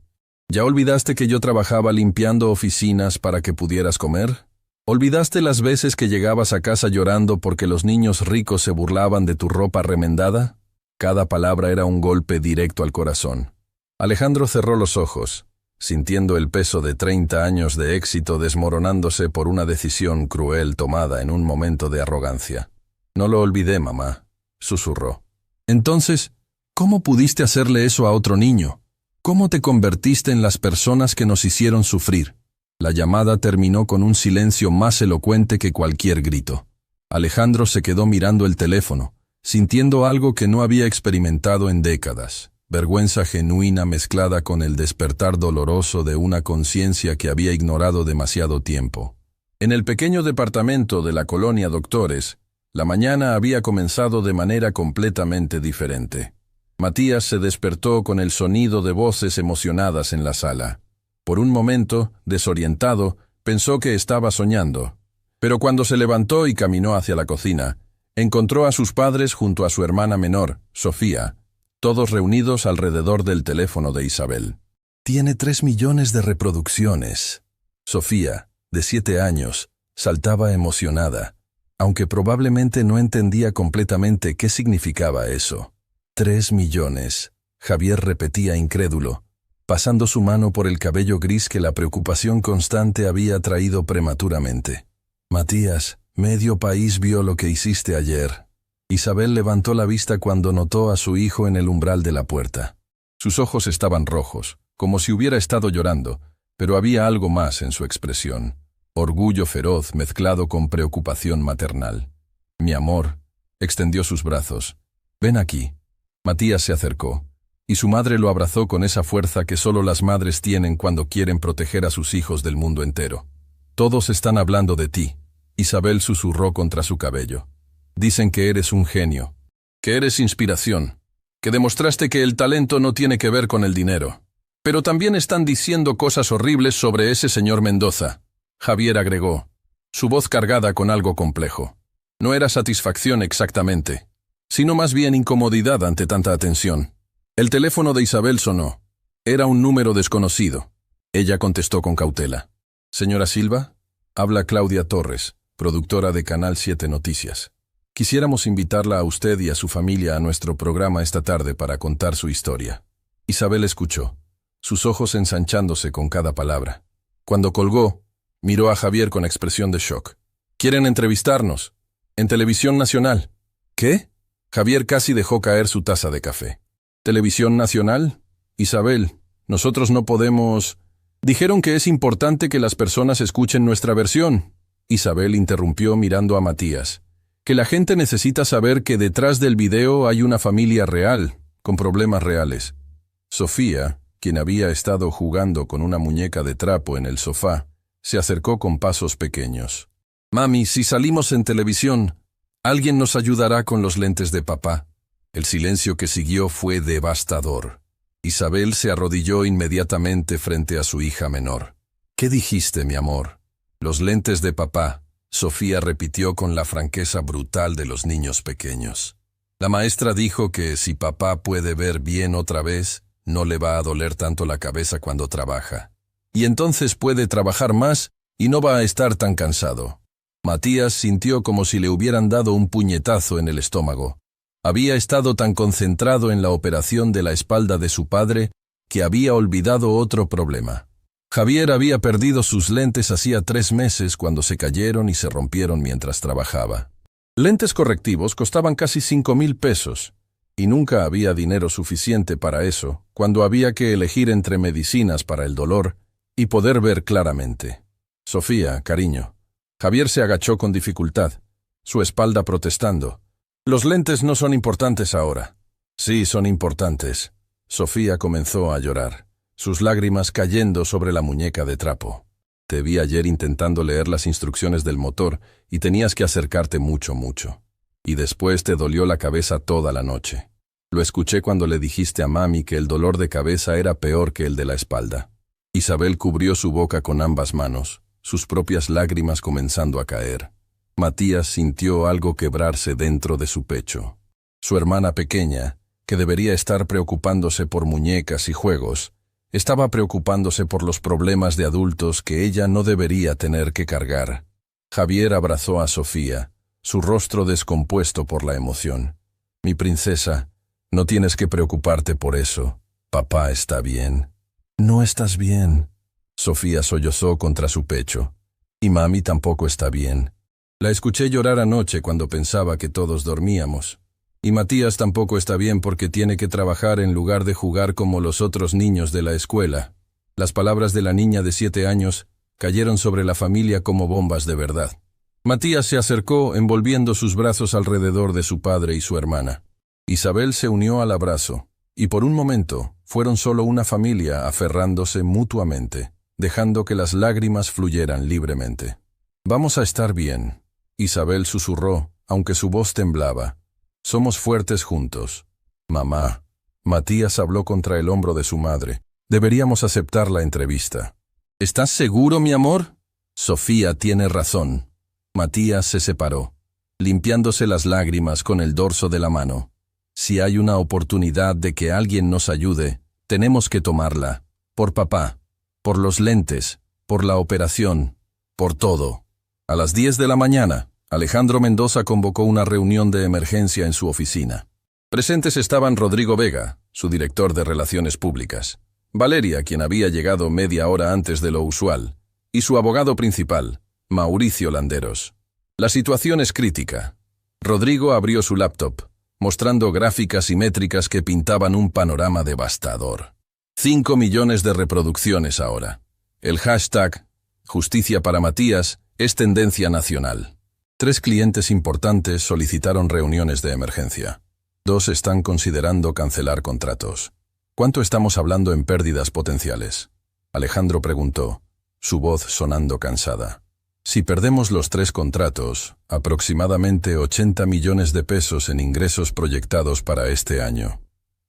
¿Ya olvidaste que yo trabajaba limpiando oficinas para que pudieras comer? ¿Olvidaste las veces que llegabas a casa llorando porque los niños ricos se burlaban de tu ropa remendada? Cada palabra era un golpe directo al corazón. Alejandro cerró los ojos, sintiendo el peso de 30 años de éxito desmoronándose por una decisión cruel tomada en un momento de arrogancia. No lo olvidé, mamá, susurró. Entonces, ¿cómo pudiste hacerle eso a otro niño? ¿Cómo te convertiste en las personas que nos hicieron sufrir? La llamada terminó con un silencio más elocuente que cualquier grito. Alejandro se quedó mirando el teléfono, sintiendo algo que no había experimentado en décadas, vergüenza genuina mezclada con el despertar doloroso de una conciencia que había ignorado demasiado tiempo. En el pequeño departamento de la colonia Doctores, la mañana había comenzado de manera completamente diferente. Matías se despertó con el sonido de voces emocionadas en la sala. Por un momento, desorientado, pensó que estaba soñando. Pero cuando se levantó y caminó hacia la cocina, encontró a sus padres junto a su hermana menor, Sofía, todos reunidos alrededor del teléfono de Isabel. Tiene 3 millones de reproducciones. Sofía, de 7 años, saltaba emocionada, aunque probablemente no entendía completamente qué significaba eso. 3 millones, Javier repetía incrédulo, pasando su mano por el cabello gris que la preocupación constante había traído prematuramente. Matías, medio país vio lo que hiciste ayer. Isabel levantó la vista cuando notó a su hijo en el umbral de la puerta. Sus ojos estaban rojos, como si hubiera estado llorando, pero había algo más en su expresión. Orgullo feroz mezclado con preocupación maternal. Mi amor, extendió sus brazos. Ven aquí. Matías se acercó, y su madre lo abrazó con esa fuerza que solo las madres tienen cuando quieren proteger a sus hijos del mundo entero. Todos están hablando de ti. Isabel susurró contra su cabello. Dicen que eres un genio, que eres inspiración, que demostraste que el talento no tiene que ver con el dinero. Pero también están diciendo cosas horribles sobre ese señor Mendoza. Javier agregó, su voz cargada con algo complejo. No era satisfacción exactamente, sino más bien incomodidad ante tanta atención. El teléfono de Isabel sonó. Era un número desconocido. Ella contestó con cautela. Señora Silva, habla Claudia Torres, productora de Canal 7 Noticias. Quisiéramos invitarla a usted y a su familia a nuestro programa esta tarde para contar su historia. Isabel escuchó, sus ojos ensanchándose con cada palabra. Cuando colgó, miró a Javier con expresión de shock. «¿Quieren entrevistarnos? En Televisión Nacional». «¿Qué?» Javier casi dejó caer su taza de café. ¿Televisión Nacional? Isabel, nosotros no podemos... Dijeron que es importante que las personas escuchen nuestra versión. Isabel interrumpió mirando a Matías. Que la gente necesita saber que detrás del video hay una familia real, con problemas reales. Sofía, quien había estado jugando con una muñeca de trapo en el sofá, se acercó con pasos pequeños. Mami, si salimos en televisión, ¿alguien nos ayudará con los lentes de papá? El silencio que siguió fue devastador. Isabel se arrodilló inmediatamente frente a su hija menor. ¿Qué dijiste, mi amor? Los lentes de papá, Sofía repitió con la franqueza brutal de los niños pequeños. La maestra dijo que si papá puede ver bien otra vez, no le va a doler tanto la cabeza cuando trabaja. Y entonces puede trabajar más y no va a estar tan cansado. Matías sintió como si le hubieran dado un puñetazo en el estómago. Había estado tan concentrado en la operación de la espalda de su padre que había olvidado otro problema. Javier había perdido sus lentes hacía 3 meses cuando se cayeron y se rompieron mientras trabajaba. Lentes correctivos costaban casi 5,000 pesos, y nunca había dinero suficiente para eso cuando había que elegir entre medicinas para el dolor y poder ver claramente. Sofía, cariño. Javier se agachó con dificultad, su espalda protestando. Los lentes no son importantes ahora. Sí, son importantes. Sofía comenzó a llorar, sus lágrimas cayendo sobre la muñeca de trapo. Te vi ayer intentando leer las instrucciones del motor y tenías que acercarte mucho. Y después te dolió la cabeza toda la noche. Lo escuché cuando le dijiste a mami que el dolor de cabeza era peor que el de la espalda. Isabel cubrió su boca con ambas manos, sus propias lágrimas comenzando a caer. Matías sintió algo quebrarse dentro de su pecho. Su hermana pequeña, que debería estar preocupándose por muñecas y juegos, estaba preocupándose por los problemas de adultos que ella no debería tener que cargar. Javier abrazó a Sofía, su rostro descompuesto por la emoción. Mi princesa, no tienes que preocuparte por eso. Papá está bien. No estás bien. Sofía sollozó contra su pecho. Y mami tampoco está bien. La escuché llorar anoche cuando pensaba que todos dormíamos. Y Matías tampoco está bien porque tiene que trabajar en lugar de jugar como los otros niños de la escuela. Las palabras de la niña de 7 años cayeron sobre la familia como bombas de verdad. Matías se acercó envolviendo sus brazos alrededor de su padre y su hermana. Isabel se unió al abrazo, y por un momento fueron solo una familia aferrándose mutuamente, dejando que las lágrimas fluyeran libremente. Vamos a estar bien, Isabel susurró, aunque su voz temblaba. Somos fuertes juntos. Mamá. Matías habló contra el hombro de su madre. Deberíamos aceptar la entrevista. ¿Estás seguro, mi amor? Sofía tiene razón. Matías se separó, limpiándose las lágrimas con el dorso de la mano. Si hay una oportunidad de que alguien nos ayude, tenemos que tomarla. Por papá, por los lentes, por la operación, por todo. A las 10 de la mañana, Alejandro Mendoza convocó una reunión de emergencia en su oficina. Presentes estaban Rodrigo Vega, su director de Relaciones Públicas, Valeria, quien había llegado media hora antes de lo usual, y su abogado principal, Mauricio Landeros. La situación es crítica. Rodrigo abrió su laptop, mostrando gráficas y métricas que pintaban un panorama devastador. 5 millones de reproducciones ahora. El hashtag Justicia para Matías es tendencia nacional. 3 clientes importantes solicitaron reuniones de emergencia. 2 están considerando cancelar contratos. ¿Cuánto estamos hablando en pérdidas potenciales? Alejandro preguntó, su voz sonando cansada. Si perdemos los 3 contratos, aproximadamente 80 millones de pesos en ingresos proyectados para este año.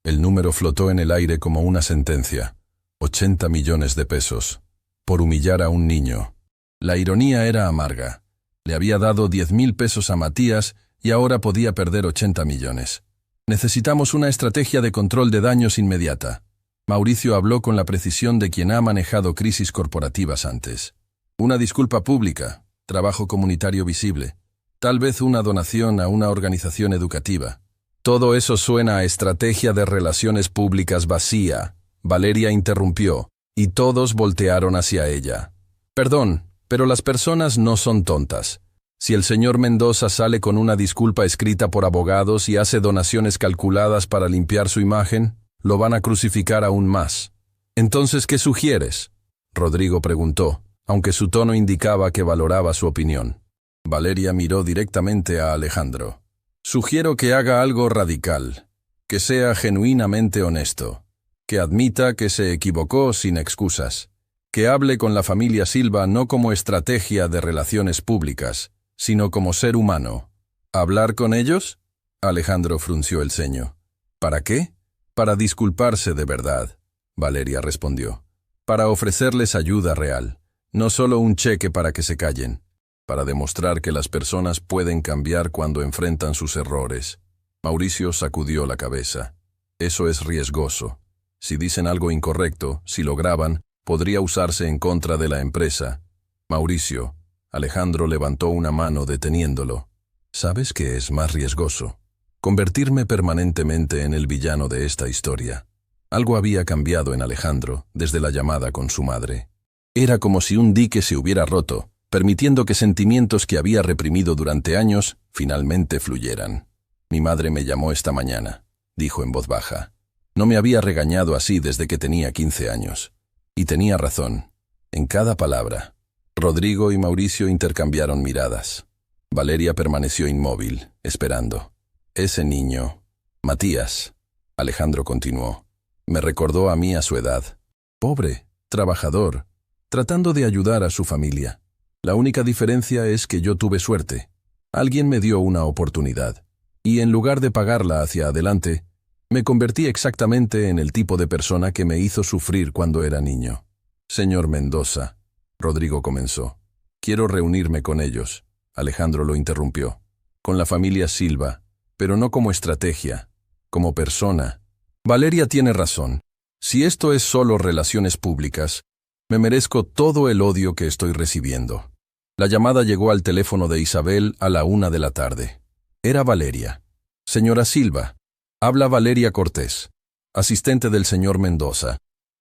El número flotó en el aire como una sentencia. 80 millones de pesos. Por humillar a un niño. La ironía era amarga. Le había dado 10,000 pesos a Matías y ahora podía perder 80 millones. Necesitamos una estrategia de control de daños inmediata. Mauricio habló con la precisión de quien ha manejado crisis corporativas antes. Una disculpa pública, trabajo comunitario visible, tal vez una donación a una organización educativa. Todo eso suena a estrategia de relaciones públicas vacía. Valeria interrumpió, y todos voltearon hacia ella. Perdón, pero las personas no son tontas. Si el señor Mendoza sale con una disculpa escrita por abogados y hace donaciones calculadas para limpiar su imagen, Lo van a crucificar aún más. Entonces, ¿qué sugieres? Rodrigo preguntó, aunque su tono indicaba que valoraba su opinión. Valeria miró directamente a Alejandro. Sugiero que haga algo radical, que sea genuinamente honesto, que admita que se equivocó sin excusas, que hable con la familia Silva no como estrategia de relaciones públicas, sino como ser humano. ¿Hablar con ellos? Alejandro frunció el ceño. ¿Para qué? Para disculparse de verdad, Valeria respondió. Para ofrecerles ayuda real, no solo un cheque para que se callen, para demostrar que las personas pueden cambiar cuando enfrentan sus errores. Mauricio sacudió la cabeza. Eso es riesgoso. Si dicen algo incorrecto, si lo graban, podría usarse en contra de la empresa. Mauricio, Alejandro levantó una mano deteniéndolo. ¿Sabes qué es más riesgoso? Convertirme permanentemente en el villano de esta historia. Algo había cambiado en Alejandro desde la llamada con su madre. Era como si un dique se hubiera roto, permitiendo que sentimientos que había reprimido durante años finalmente fluyeran. Mi madre me llamó esta mañana, dijo en voz baja. No me había regañado así desde que tenía 15 años. Y tenía razón, en cada palabra. Rodrigo y Mauricio intercambiaron miradas. Valeria permaneció inmóvil, esperando. Ese niño, Matías, Alejandro continuó, me recordó a mí a su edad. Pobre, trabajador, tratando de ayudar a su familia. La única diferencia es que yo tuve suerte. Alguien me dio una oportunidad. Y en lugar de pagarla hacia adelante, me convertí exactamente en el tipo de persona que me hizo sufrir cuando era niño. Señor Mendoza, Rodrigo comenzó. Quiero reunirme con ellos. Alejandro lo interrumpió. Con la familia Silva, pero no como estrategia, como persona. Valeria tiene razón. Si esto es solo relaciones públicas, me merezco todo el odio que estoy recibiendo. La llamada llegó al teléfono de Isabel a la 1 de la tarde. Era Valeria. Señora Silva, habla Valeria Cortés, asistente del señor Mendoza.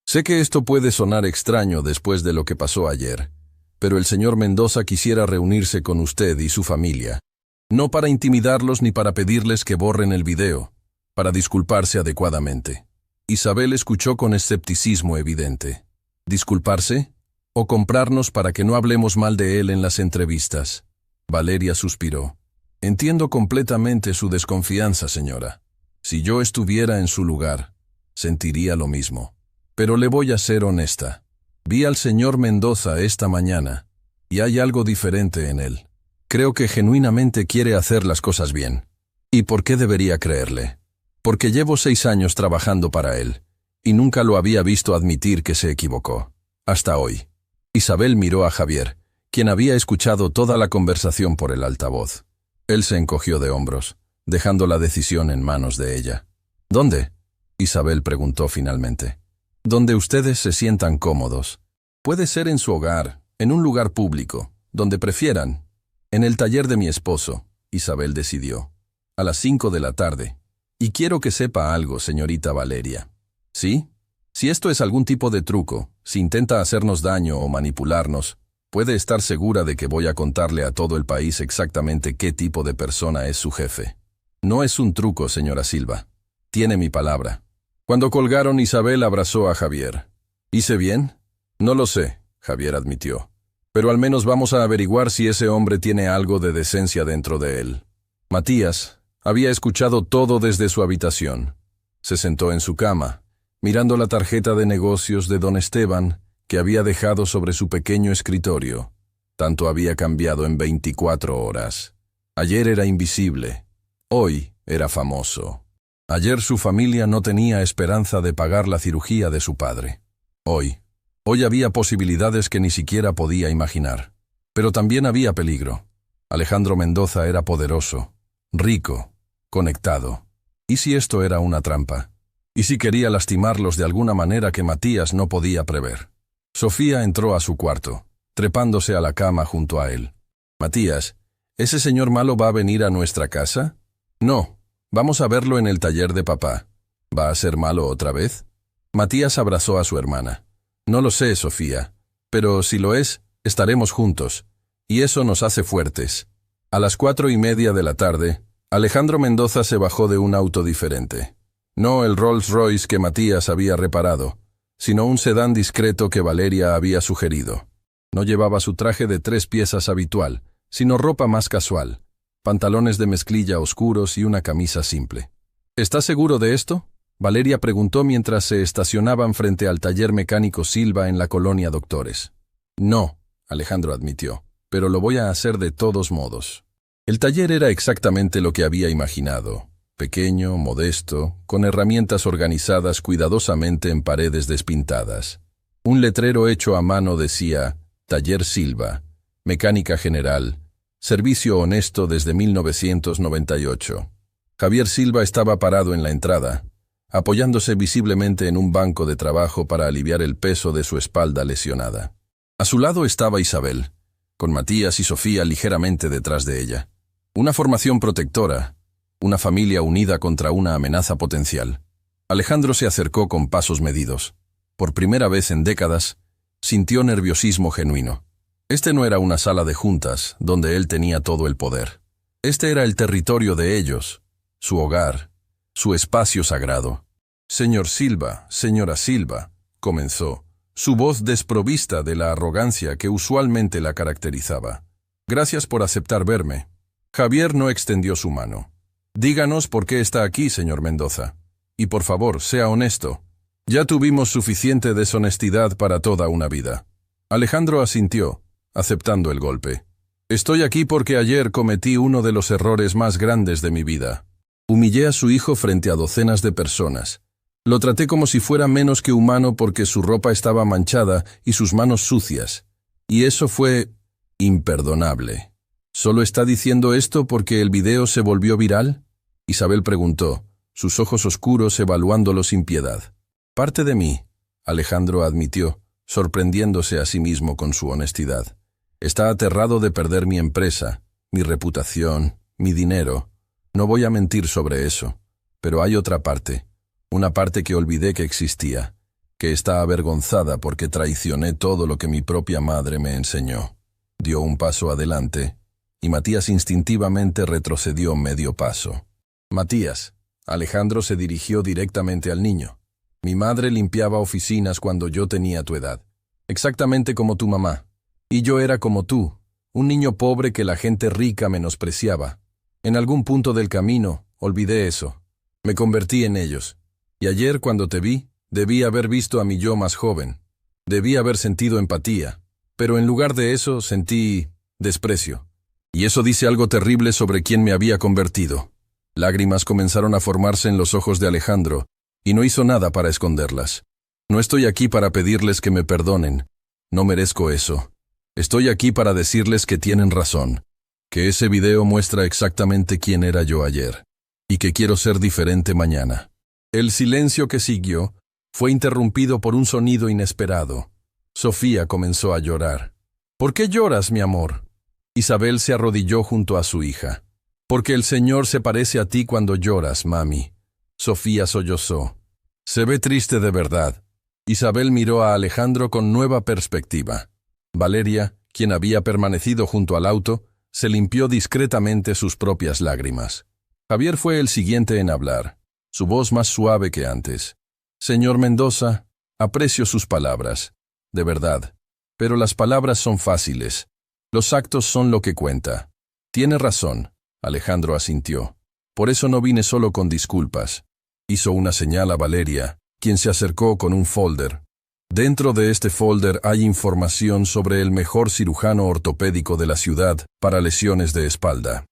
Sé que esto puede sonar extraño después de lo que pasó ayer, pero el señor Mendoza quisiera reunirse con usted y su familia. No para intimidarlos ni para pedirles que borren el video, para disculparse adecuadamente. Isabel escuchó con escepticismo evidente. ¿Disculparse? ¿O comprarnos para que no hablemos mal de él en las entrevistas? Valeria suspiró. Entiendo completamente su desconfianza, señora. Si yo estuviera en su lugar, sentiría lo mismo. Pero le voy a ser honesta. Vi al señor Mendoza esta mañana, y hay algo diferente en él. Creo que genuinamente quiere hacer las cosas bien. ¿Y por qué debería creerle? Porque llevo 6 años trabajando para él, y nunca lo había visto admitir que se equivocó. Hasta hoy. Isabel miró a Javier, quien había escuchado toda la conversación por el altavoz. Él se encogió de hombros, dejando la decisión en manos de ella. ¿Dónde? Isabel preguntó finalmente. Donde ustedes se sientan cómodos. Puede ser en su hogar, en un lugar público, donde prefieran. En el taller de mi esposo, Isabel decidió. A las 5 de la tarde. Y quiero que sepa algo, señorita Valeria. ¿Sí? Si esto es algún tipo de truco, si intenta hacernos daño o manipularnos, puede estar segura de que voy a contarle a todo el país exactamente qué tipo de persona es su jefe. No es un truco, señora Silva. Tiene mi palabra. Cuando colgaron, Isabel abrazó a Javier. ¿Hice bien? No lo sé, Javier admitió. Pero al menos vamos a averiguar si ese hombre tiene algo de decencia dentro de él. Matías había escuchado todo desde su habitación. Se sentó en su cama, mirando la tarjeta de negocios de don Esteban que había dejado sobre su pequeño escritorio. Tanto había cambiado en 24 horas. Ayer era invisible. Hoy era famoso. Ayer su familia no tenía esperanza de pagar la cirugía de su padre. Hoy había posibilidades que ni siquiera podía imaginar. Pero también había peligro. Alejandro Mendoza era poderoso, rico, conectado. ¿Y si esto era una trampa? ¿Y si quería lastimarlos de alguna manera que Matías no podía prever? Sofía entró a su cuarto, trepándose a la cama junto a él. Matías, ¿ese señor malo va a venir a nuestra casa? No, vamos a verlo en el taller de papá. ¿Va a ser malo otra vez? Matías abrazó a su hermana. No lo sé, Sofía, pero si lo es, estaremos juntos, y eso nos hace fuertes. A las 4:30 de la tarde, Alejandro Mendoza se bajó de un auto diferente. No el Rolls Royce que Matías había reparado, sino un sedán discreto que Valeria había sugerido. No llevaba su traje de 3 piezas habitual, sino ropa más casual, pantalones de mezclilla oscuros y una camisa simple. ¿Estás seguro de esto?, Valeria preguntó mientras se estacionaban frente al taller mecánico Silva en la colonia Doctores. No, Alejandro admitió, pero lo voy a hacer de todos modos. El taller era exactamente lo que había imaginado. Pequeño, modesto, con herramientas organizadas cuidadosamente en paredes despintadas. Un letrero hecho a mano decía, Taller Silva, Mecánica General, Servicio honesto desde 1998. Javier Silva estaba parado en la entrada, apoyándose visiblemente en un banco de trabajo para aliviar el peso de su espalda lesionada. A su lado estaba Isabel, con Matías y Sofía ligeramente detrás de ella. Una formación protectora, una familia unida contra una amenaza potencial. Alejandro se acercó con pasos medidos. Por primera vez en décadas, sintió nerviosismo genuino. Este no era una sala de juntas, donde él tenía todo el poder. Este era el territorio de ellos, su hogar, su espacio sagrado. «Señor Silva, señora Silva», comenzó, su voz desprovista de la arrogancia que usualmente la caracterizaba. «Gracias por aceptar verme». Javier no extendió su mano. «Díganos por qué está aquí, señor Mendoza. Y por favor, sea honesto. Ya tuvimos suficiente deshonestidad para toda una vida». Alejandro asintió, aceptando el golpe. «Estoy aquí porque ayer cometí uno de los errores más grandes de mi vida. Humillé a su hijo frente a docenas de personas. Lo traté como si fuera menos que humano porque su ropa estaba manchada y sus manos sucias. Y eso fue imperdonable». ¿Solo está diciendo esto porque el video se volvió viral?, Isabel preguntó, sus ojos oscuros evaluándolo sin piedad. «Parte de mí», Alejandro admitió, sorprendiéndose a sí mismo con su honestidad. «Está aterrado de perder mi empresa, mi reputación, mi dinero. No voy a mentir sobre eso. Pero hay otra parte, una parte que olvidé que existía, que está avergonzada porque traicioné todo lo que mi propia madre me enseñó». Dio un paso adelante, y Matías instintivamente retrocedió medio paso. «Matías», Alejandro se dirigió directamente al niño. «Mi madre limpiaba oficinas cuando yo tenía tu edad, exactamente como tu mamá. Y yo era como tú, un niño pobre que la gente rica menospreciaba. En algún punto del camino, olvidé eso. Me convertí en ellos. Y ayer, cuando te vi, debí haber visto a mi yo más joven. Debí haber sentido empatía. Pero en lugar de eso, sentí desprecio. Y eso dice algo terrible sobre quién me había convertido». Lágrimas comenzaron a formarse en los ojos de Alejandro, y no hizo nada para esconderlas. «No estoy aquí para pedirles que me perdonen. No merezco eso. Estoy aquí para decirles que tienen razón, que ese video muestra exactamente quién era yo ayer, y que quiero ser diferente mañana». El silencio que siguió fue interrumpido por un sonido inesperado. Sofía comenzó a llorar. «¿Por qué lloras, mi amor?». Isabel se arrodilló junto a su hija. «Porque el Señor se parece a ti cuando lloras, mami». Sofía sollozó. «Se ve triste de verdad». Isabel miró a Alejandro con nueva perspectiva. Valeria, quien había permanecido junto al auto, se limpió discretamente sus propias lágrimas. Javier fue el siguiente en hablar, su voz más suave que antes. «Señor Mendoza, aprecio sus palabras, de verdad. Pero las palabras son fáciles. Los actos son lo que cuenta». «Tiene razón», Alejandro asintió. «Por eso no vine solo con disculpas». Hizo una señal a Valeria, quien se acercó con un folder. «Dentro de este folder hay información sobre el mejor cirujano ortopédico de la ciudad para lesiones de espalda.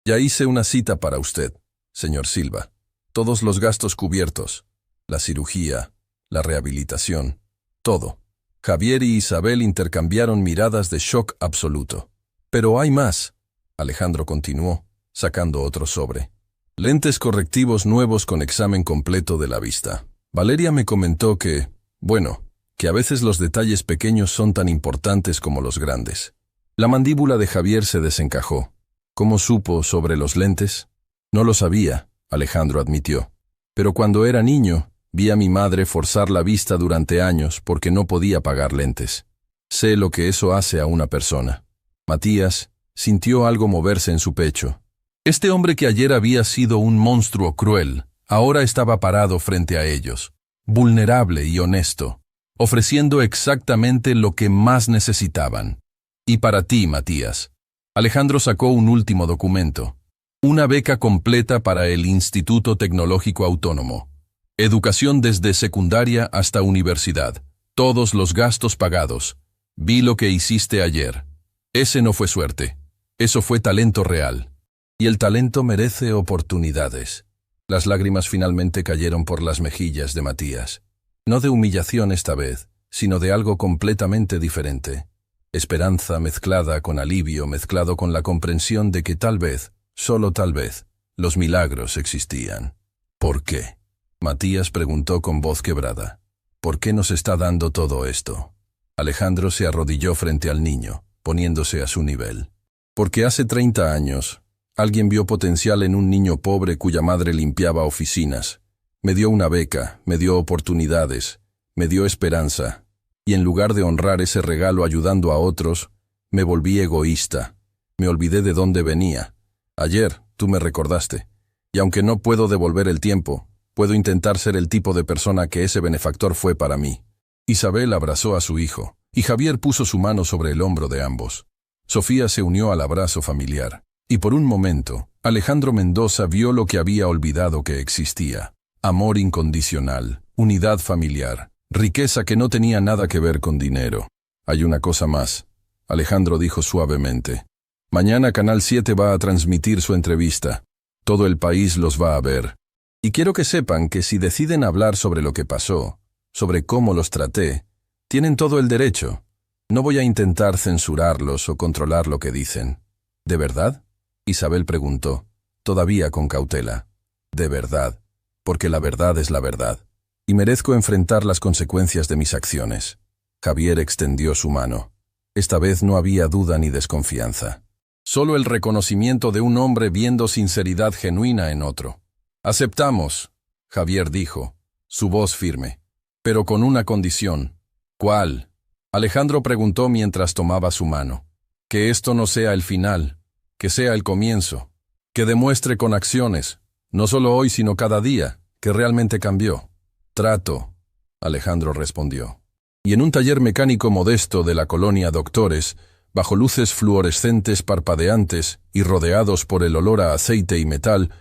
Ya hice una cita para usted, señor Silva. Todos los gastos cubiertos, la cirugía, la rehabilitación, todo». Javier y Isabel intercambiaron miradas de shock absoluto. «Pero hay más», Alejandro continuó, sacando otro sobre. «Lentes correctivos nuevos con examen completo de la vista. Valeria me comentó que, bueno, que a veces los detalles pequeños son tan importantes como los grandes». La mandíbula de Javier se desencajó. «¿Cómo supo sobre los lentes?». «No lo sabía», Alejandro admitió. «Pero cuando era niño, vi a mi madre forzar la vista durante años porque no podía pagar lentes. Sé lo que eso hace a una persona». Matías sintió algo moverse en su pecho. Este hombre que ayer había sido un monstruo cruel, Ahora estaba parado frente a ellos, vulnerable y honesto, ofreciendo exactamente lo que más necesitaban. Y para ti, Matías. Alejandro sacó un último documento. Una beca completa para el Instituto Tecnológico Autónomo. Educación desde secundaria hasta universidad. Todos los gastos pagados. Vi lo que hiciste ayer. Ese no fue suerte. Eso fue talento real. Y el talento merece oportunidades. Las lágrimas finalmente cayeron por las mejillas de Matías. No de humillación esta vez, sino de algo completamente diferente. Esperanza mezclada con alivio, mezclado con la comprensión de que tal vez, solo tal vez, los milagros existían. ¿Por qué? Matías preguntó con voz quebrada. ¿Por qué nos está dando todo esto? Alejandro se arrodilló frente al niño, poniéndose a su nivel. Porque hace 30 años, alguien vio potencial en un niño pobre cuya madre limpiaba oficinas. Me dio una beca, me dio oportunidades, me dio esperanza. Y en lugar de honrar ese regalo ayudando a otros, me volví egoísta. Me olvidé de dónde venía. Ayer, tú me recordaste. Y aunque no puedo devolver el tiempo, puedo intentar ser el tipo de persona que ese benefactor fue para mí. Isabel abrazó a su hijo, y Javier puso su mano sobre el hombro de ambos. Sofía se unió al abrazo familiar. Y por un momento, Alejandro Mendoza vio lo que había olvidado que existía. Amor incondicional, unidad familiar, riqueza que no tenía nada que ver con dinero. Hay una cosa más, Alejandro dijo suavemente. Mañana Canal 7 va a transmitir su entrevista. Todo el país los va a ver. Y quiero que sepan que si deciden hablar sobre lo que pasó, sobre cómo los traté, tienen todo el derecho. No voy a intentar censurarlos o controlar lo que dicen. ¿De verdad? Isabel preguntó, todavía con cautela. De verdad, porque la verdad es la verdad. Y merezco enfrentar las consecuencias de mis acciones. Javier extendió su mano. Esta vez no había duda ni desconfianza. Solo el reconocimiento de un hombre viendo sinceridad genuina en otro. Aceptamos, Javier dijo, su voz firme. Pero con una condición. ¿Cuál? Alejandro preguntó mientras tomaba su mano. Que esto no sea el final, que sea el comienzo, que demuestre con acciones, no solo hoy sino cada día, que realmente cambió. Trato, Alejandro respondió. Y en un taller mecánico modesto de la colonia Doctores, bajo luces fluorescentes parpadeantes y rodeados por el olor a aceite y metal,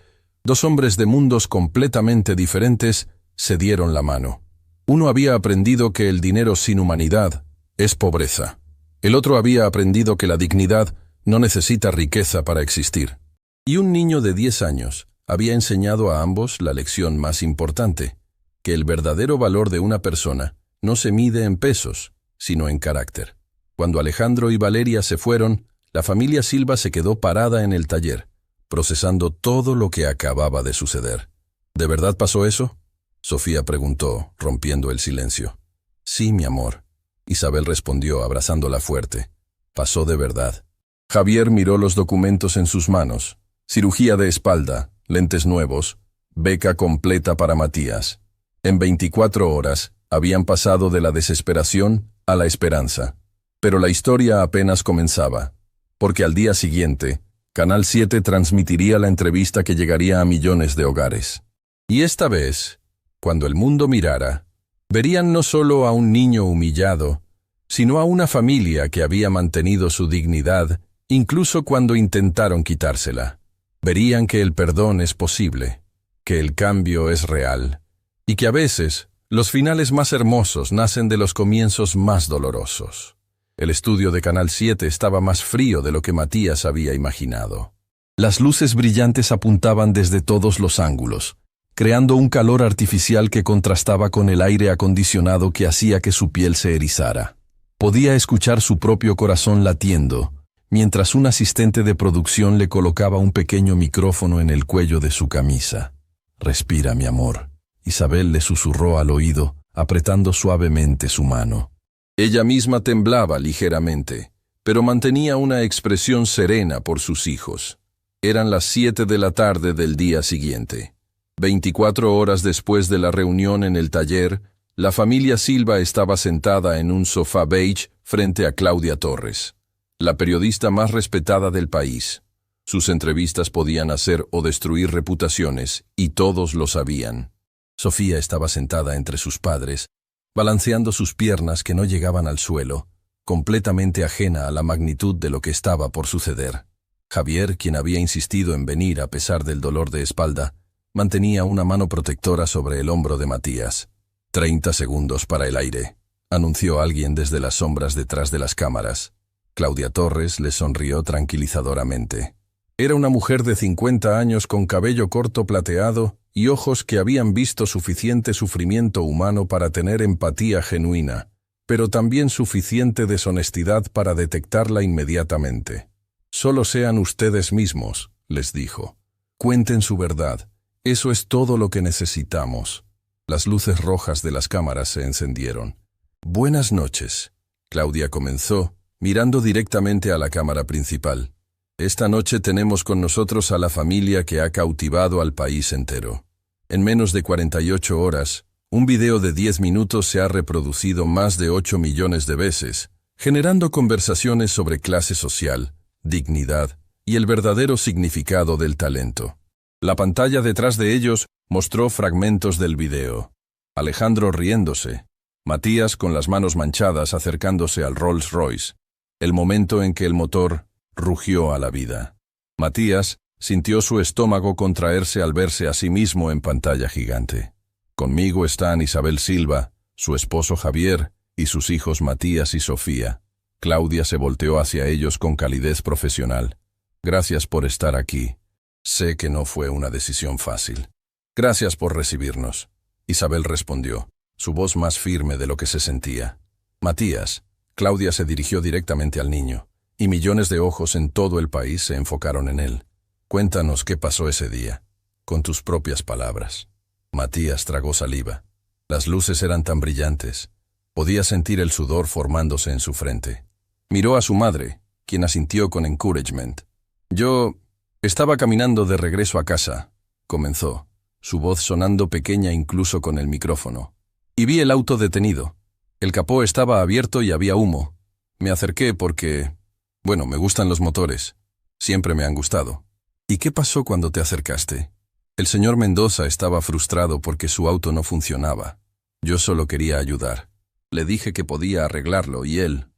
dos hombres de mundos completamente diferentes se dieron la mano. Uno había aprendido que el dinero sin humanidad es pobreza. El otro había aprendido que la dignidad no necesita riqueza para existir. Y un niño de 10 años había enseñado a ambos la lección más importante, que el verdadero valor de una persona no se mide en pesos, sino en carácter. Cuando Alejandro y Valeria se fueron, la familia Silva se quedó parada en el taller, procesando todo lo que acababa de suceder. ¿De verdad pasó eso? Sofía preguntó, rompiendo el silencio. Sí, mi amor. Isabel respondió, abrazándola fuerte. Pasó de verdad. Javier miró los documentos en sus manos. Cirugía de espalda, lentes nuevos, beca completa para Matías. En 24 horas, habían pasado de la desesperación a la esperanza. Pero la historia apenas comenzaba, porque al día siguiente, Canal 7 transmitiría la entrevista que llegaría a millones de hogares. Y esta vez, cuando el mundo mirara, verían no solo a un niño humillado, sino a una familia que había mantenido su dignidad incluso cuando intentaron quitársela. Verían que el perdón es posible, que el cambio es real, y que a veces los finales más hermosos nacen de los comienzos más dolorosos. El estudio de Canal 7 estaba más frío de lo que Matías había imaginado. Las luces brillantes apuntaban desde todos los ángulos, creando un calor artificial que contrastaba con el aire acondicionado que hacía que su piel se erizara. Podía escuchar su propio corazón latiendo, mientras un asistente de producción le colocaba un pequeño micrófono en el cuello de su camisa. «Respira, mi amor», Isabel le susurró al oído, apretando suavemente su mano. Ella misma temblaba ligeramente, pero mantenía una expresión serena por sus hijos. Eran las 7 de la tarde del día siguiente. 24 horas después de la reunión en el taller, la familia Silva estaba sentada en un sofá beige frente a Claudia Torres, la periodista más respetada del país. Sus entrevistas podían hacer o destruir reputaciones, y todos lo sabían. Sofía estaba sentada entre sus padres, balanceando sus piernas que no llegaban al suelo, completamente ajena a la magnitud de lo que estaba por suceder. Javier, quien había insistido en venir a pesar del dolor de espalda, mantenía una mano protectora sobre el hombro de Matías. 30 segundos para el aire, anunció alguien desde las sombras detrás de las cámaras. Claudia Torres le sonrió tranquilizadoramente. Era una mujer de 50 años con cabello corto plateado y ojos que habían visto suficiente sufrimiento humano para tener empatía genuina, pero también suficiente deshonestidad para detectarla inmediatamente. «Solo sean ustedes mismos», les dijo. «Cuenten su verdad. Eso es todo lo que necesitamos». Las luces rojas de las cámaras se encendieron. «Buenas noches», Claudia comenzó, mirando directamente a la cámara principal. «Esta noche tenemos con nosotros a la familia que ha cautivado al país entero. En menos de 48 horas, un video de 10 minutos se ha reproducido más de 8 millones de veces, generando conversaciones sobre clase social, dignidad y el verdadero significado del talento». La pantalla detrás de ellos mostró fragmentos del video. Alejandro riéndose, Matías con las manos manchadas acercándose al Rolls Royce, el momento en que el motor rugió a la vida. Matías sintió su estómago contraerse al verse a sí mismo en pantalla gigante. Conmigo están Isabel Silva, su esposo Javier y sus hijos Matías y Sofía. Claudia se volteó hacia ellos con calidez profesional. «Gracias por estar aquí. Sé que no fue una decisión fácil. Gracias por recibirnos». Isabel respondió, su voz más firme de lo que se sentía. «Matías», Claudia se dirigió directamente al niño, y millones de ojos en todo el país se enfocaron en él. «Cuéntanos qué pasó ese día, con tus propias palabras». Matías tragó saliva. Las luces eran tan brillantes. Podía sentir el sudor formándose en su frente. Miró a su madre, quien asintió con encouragement. «Yo estaba caminando de regreso a casa», comenzó, su voz sonando pequeña incluso con el micrófono. «Y vi el auto detenido. El capó estaba abierto y había humo. Me acerqué porque, me gustan los motores. Siempre me han gustado». «¿Y qué pasó cuando te acercaste?» «El señor Mendoza estaba frustrado porque su auto no funcionaba. Yo solo quería ayudar. Le dije que podía arreglarlo y él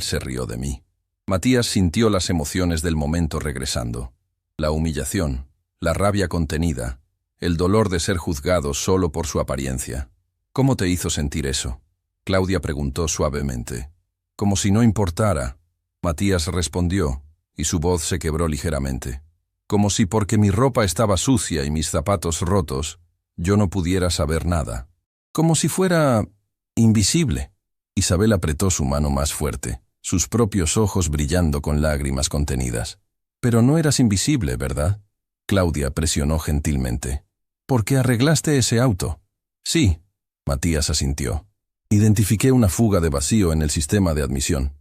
se rió de mí». Matías sintió las emociones del momento regresando. La humillación, la rabia contenida, el dolor de ser juzgado solo por su apariencia. «¿Cómo te hizo sentir eso?», Claudia preguntó suavemente. «Como si no importara», Matías respondió, y su voz se quebró ligeramente. «Como si porque mi ropa estaba sucia y mis zapatos rotos, yo no pudiera saber nada. Como si fuera invisible». Isabel apretó su mano más fuerte, sus propios ojos brillando con lágrimas contenidas. «Pero no eras invisible, ¿verdad?», Claudia presionó gentilmente. «¿Por qué arreglaste ese auto?». «Sí», Matías asintió. «Identifiqué una fuga de vacío en el sistema de admisión.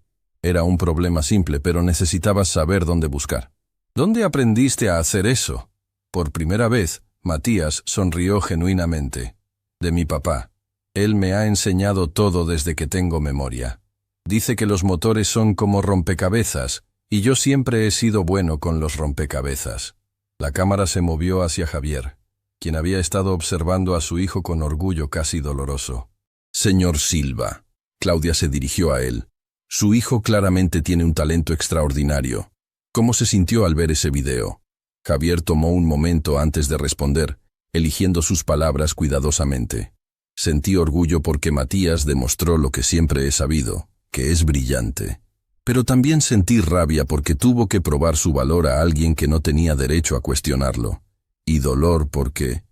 Era un problema simple, pero necesitabas saber dónde buscar». «¿Dónde aprendiste a hacer eso?». Por primera vez, Matías sonrió genuinamente. «De mi papá. Él me ha enseñado todo desde que tengo memoria. Dice que los motores son como rompecabezas, y yo siempre he sido bueno con los rompecabezas». La cámara se movió hacia Javier, quien había estado observando a su hijo con orgullo casi doloroso. «Señor Silva», Claudia se dirigió a él. «Su hijo claramente tiene un talento extraordinario. ¿Cómo se sintió al ver ese video?». Javier tomó un momento antes de responder, eligiendo sus palabras cuidadosamente. «Sentí orgullo porque Matías demostró lo que siempre he sabido, que es brillante. Pero también sentí rabia porque tuvo que probar su valor a alguien que no tenía derecho a cuestionarlo. Y dolor porque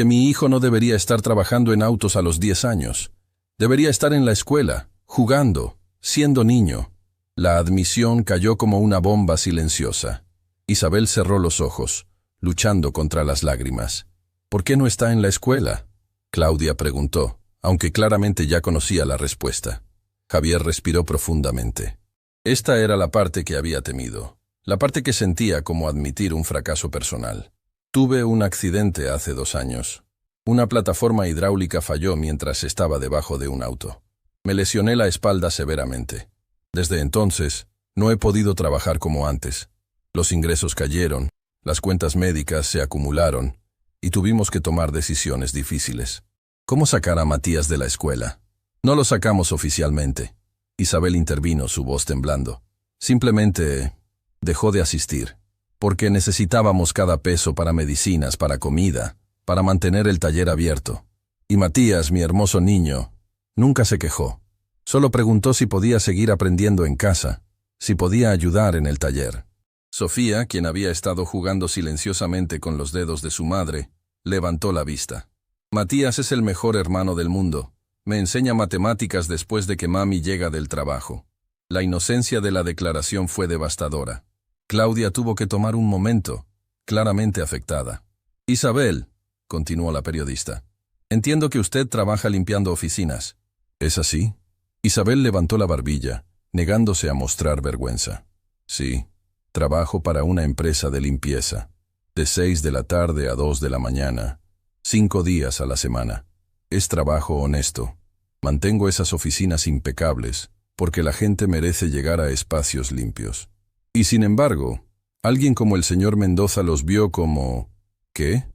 mi hijo no debería estar trabajando en autos a los 10 años. Debería estar en la escuela, jugando, siendo niño». La admisión cayó como una bomba silenciosa. Isabel cerró los ojos, luchando contra las lágrimas. «¿Por qué no está en la escuela?», Claudia preguntó, aunque claramente ya conocía la respuesta. Javier respiró profundamente. Esta era la parte que había temido, la parte que sentía como admitir un fracaso personal. «Tuve un accidente hace 2 años. Una plataforma hidráulica falló mientras estaba debajo de un auto. Me lesioné la espalda severamente. Desde entonces, no he podido trabajar como antes. Los ingresos cayeron, las cuentas médicas se acumularon, y tuvimos que tomar decisiones difíciles. ¿Cómo sacar a Matías de la escuela? No lo sacamos oficialmente. Isabel intervino, su voz temblando. Simplemente dejó de asistir, porque necesitábamos cada peso para medicinas, para comida, para mantener el taller abierto. Y Matías, mi hermoso niño, nunca se quejó. Solo preguntó si podía seguir aprendiendo en casa, si podía ayudar en el taller. Sofía, quien había estado jugando silenciosamente con los dedos de su madre, levantó la vista. Matías es el mejor hermano del mundo. Me enseña matemáticas después de que mami llega del trabajo. La inocencia de la declaración fue devastadora. Claudia tuvo que tomar un momento, claramente afectada. Isabel, continuó la periodista, entiendo que usted trabaja limpiando oficinas. ¿Es así? Isabel levantó la barbilla, negándose a mostrar vergüenza. Sí, trabajo para una empresa de limpieza, de 6 de la tarde a 2 de la mañana, 5 días a la semana. Es trabajo honesto. Mantengo esas oficinas impecables, porque la gente merece llegar a espacios limpios. Y sin embargo, alguien como el señor Mendoza los vio como... ¿qué?